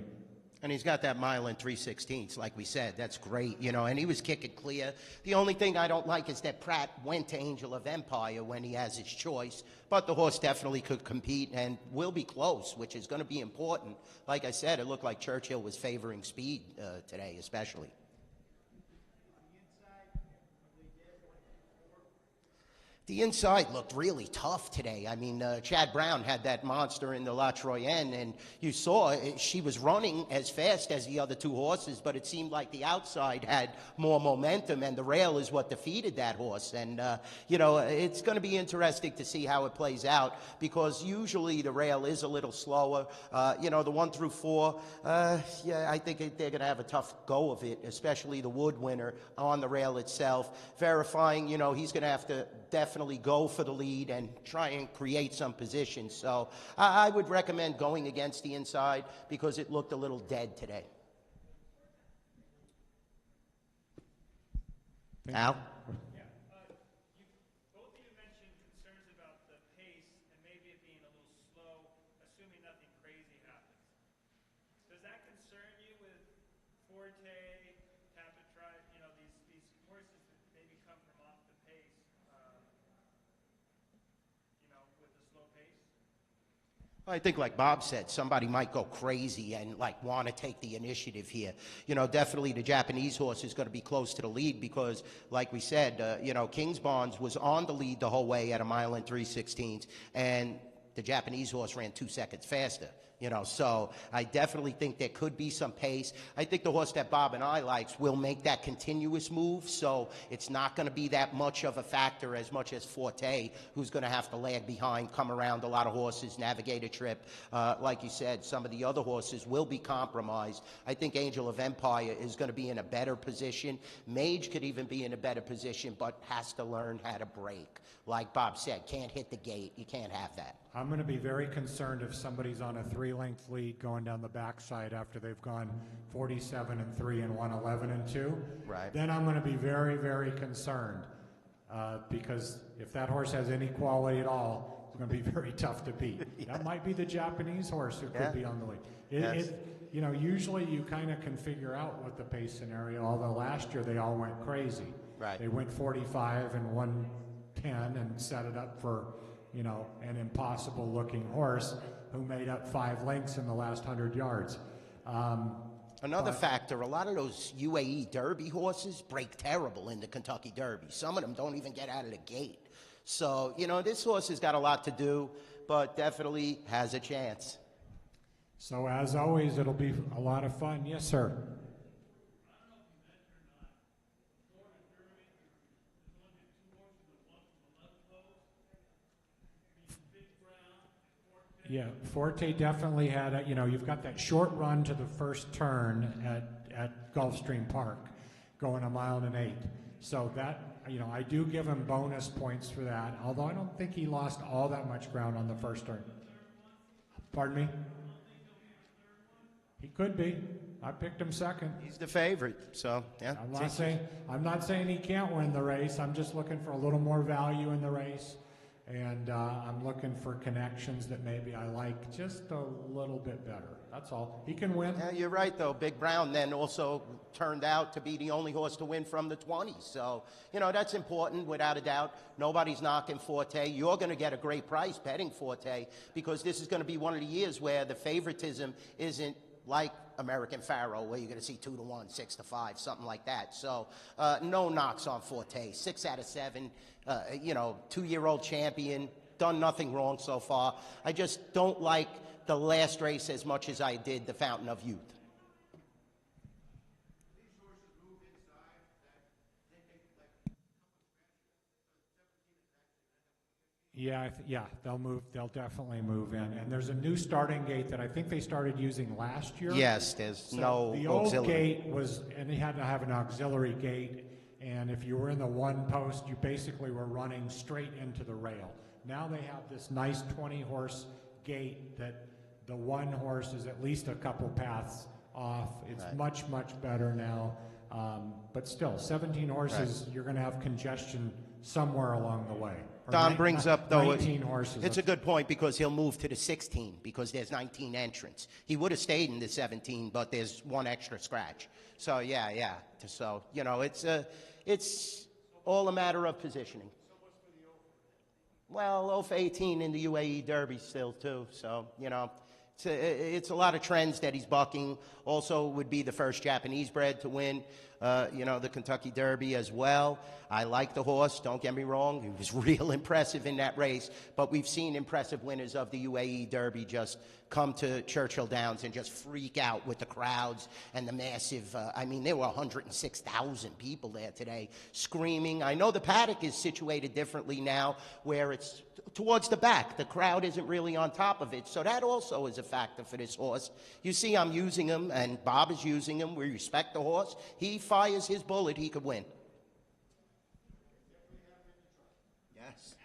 [SPEAKER 1] And he's got that mile and 3/16, like we said. That's great, you know, and he was kicking clear. The only thing I don't like is that Pratt went to Angel of Empire when he has his choice. But the horse definitely could compete and will be close, which is going to be important. Like I said, it looked like Churchill was favoring speed today, especially. The inside looked really tough today. I mean, Chad Brown had that monster in the La Troyenne, and you saw she was running as fast as the other 2 horses, but it seemed like the outside had more momentum, and the rail is what defeated that horse. And, you know, it's going to be interesting to see how it plays out, because usually the rail is a little slower. You know, the 1 through 4, yeah, I think they're going to have a tough go of it, especially the Wood winner on the rail itself. Verifying, you know, he's going to have to definitely go for the lead and try and create some position. So I would recommend going against the inside because it looked a little dead today. Al?
[SPEAKER 8] Both of you mentioned concerns about the pace and maybe it being a little slow, assuming nothing crazy happens. Does that concern you with Forte, Tapatry, you know, these horses that maybe come from off the pace, you know, with the slow pace?
[SPEAKER 1] I think, like Bob said, somebody might go crazy and like want to take the initiative here. You know, definitely the Japanese horse is going to be close to the lead because, like we said, you know, King's Barnes was on the lead the whole way at a mile and 3/16, and the Japanese horse ran 2 seconds faster. You know, so I definitely think there could be some pace. I think the horse that Bob and I likes will make that continuous move, so it's not going to be that much of a factor as much as Forte, who's going to have to lag behind, come around a lot of horses, navigate a trip. Like you said, some of the other horses will be compromised. I think Angel of Empire is going to be in a better position. Mage could even be in a better position, but has to learn how to break. Like Bob said, can't hit the gate. You can't have that.
[SPEAKER 2] I'm going to be very concerned if somebody's on a 3-length lead going down the backside after they've gone 47 and 3 and 111 and 2.
[SPEAKER 1] Right.
[SPEAKER 2] Then I'm going to be very, very concerned because if that horse has any quality at all, it's going to be very tough to beat. Yeah. That might be the Japanese horse who could be on the lead. You know, usually you kind of can figure out what the pace scenario, although last year they all went crazy.
[SPEAKER 1] Right.
[SPEAKER 2] They went 45 and 110 and set it up for, you know, an impossible-looking horse who made up 5 lengths in the last 100 yards.
[SPEAKER 1] Another factor, a lot of those UAE Derby horses break terrible in the Kentucky Derby. Some of them don't even get out of the gate. So, you know, this horse has got a lot to do, but definitely has a chance.
[SPEAKER 2] So, as always, it'll be a lot of fun. Yes, sir. Yeah, Forte definitely had a, you know, you've got that short run to the first turn at Gulfstream Park, going 1 mile and 1/8. So that, you know, I do give him bonus points for that, although I don't think he lost all that much ground on the first turn. Pardon me? He could be. I picked him second.
[SPEAKER 1] He's the favorite, so yeah.
[SPEAKER 2] I'm not saying he can't win the race. I'm just looking for a little more value in the race. And I'm looking for connections that maybe I like just a little bit better. That's all. He can win.
[SPEAKER 1] Yeah, you're right, though. Big Brown then also turned out to be the only horse to win from the 20s. So, you know, that's important, without a doubt. Nobody's knocking Forte. You're going to get a great price betting Forte, because this is going to be one of the years where the favoritism isn't like American Pharaoh, where you're going to see 2-1, 6-5, something like that. So no knocks on Forte. 6 out of 7, you know, 2-year-old champion, done nothing wrong so far. I just don't like the last race as much as I did the Fountain of Youth.
[SPEAKER 2] Yeah, they'll move. They'll definitely move in. And there's a new starting gate that I think they started using last year.
[SPEAKER 1] Yes, there's no
[SPEAKER 2] the
[SPEAKER 1] auxiliary.
[SPEAKER 2] old gate was, and they had to have an auxiliary gate. And if you were in the one post, you basically were running straight into the rail. Now they have this nice 20-horse gate that the one horse is at least a couple paths off. It's much better now. But still, 17 horses, you're going to have congestion somewhere along the way.
[SPEAKER 1] Don brings up, though,
[SPEAKER 2] 19 horses.
[SPEAKER 1] It's a good point, because he'll move to the 16 because there's 19 entrants. He would have stayed in the 17, but there's one extra scratch. So, yeah. So, you know, it's all a matter of positioning. Well, 0 for 18 in the UAE Derby still, too. So, you know, it's a lot of trends that he's bucking. Also would be the first Japanese bred to win, you know, the Kentucky Derby as well. I like the horse, don't get me wrong. He was real impressive in that race. But we've seen impressive winners of the UAE Derby just come to Churchill Downs and just freak out with the crowds and the massive, I mean, there were 106,000 people there today screaming. I know the paddock is situated differently now, where it's towards the back. The crowd isn't really on top of it. So that also is a factor for this horse. You see, I'm using him, and Bob is using him. We respect the horse. He fires his bullet, he could win. Yes.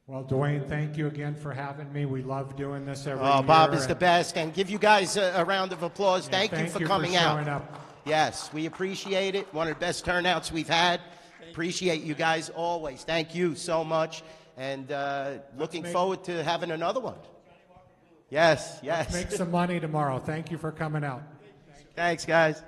[SPEAKER 2] Well, Dwayne, thank you again for having me. We love doing this every year.
[SPEAKER 1] Oh, Bob is the best. And give you guys a round of applause. Thank you for coming out.
[SPEAKER 2] Up.
[SPEAKER 1] Yes, we appreciate it. One of the best turnouts we've had. Appreciate you guys always. Thank you so much. And looking forward to having another one. Yes.
[SPEAKER 2] Let's make some money tomorrow. Thank you for coming out.
[SPEAKER 1] Thanks, guys.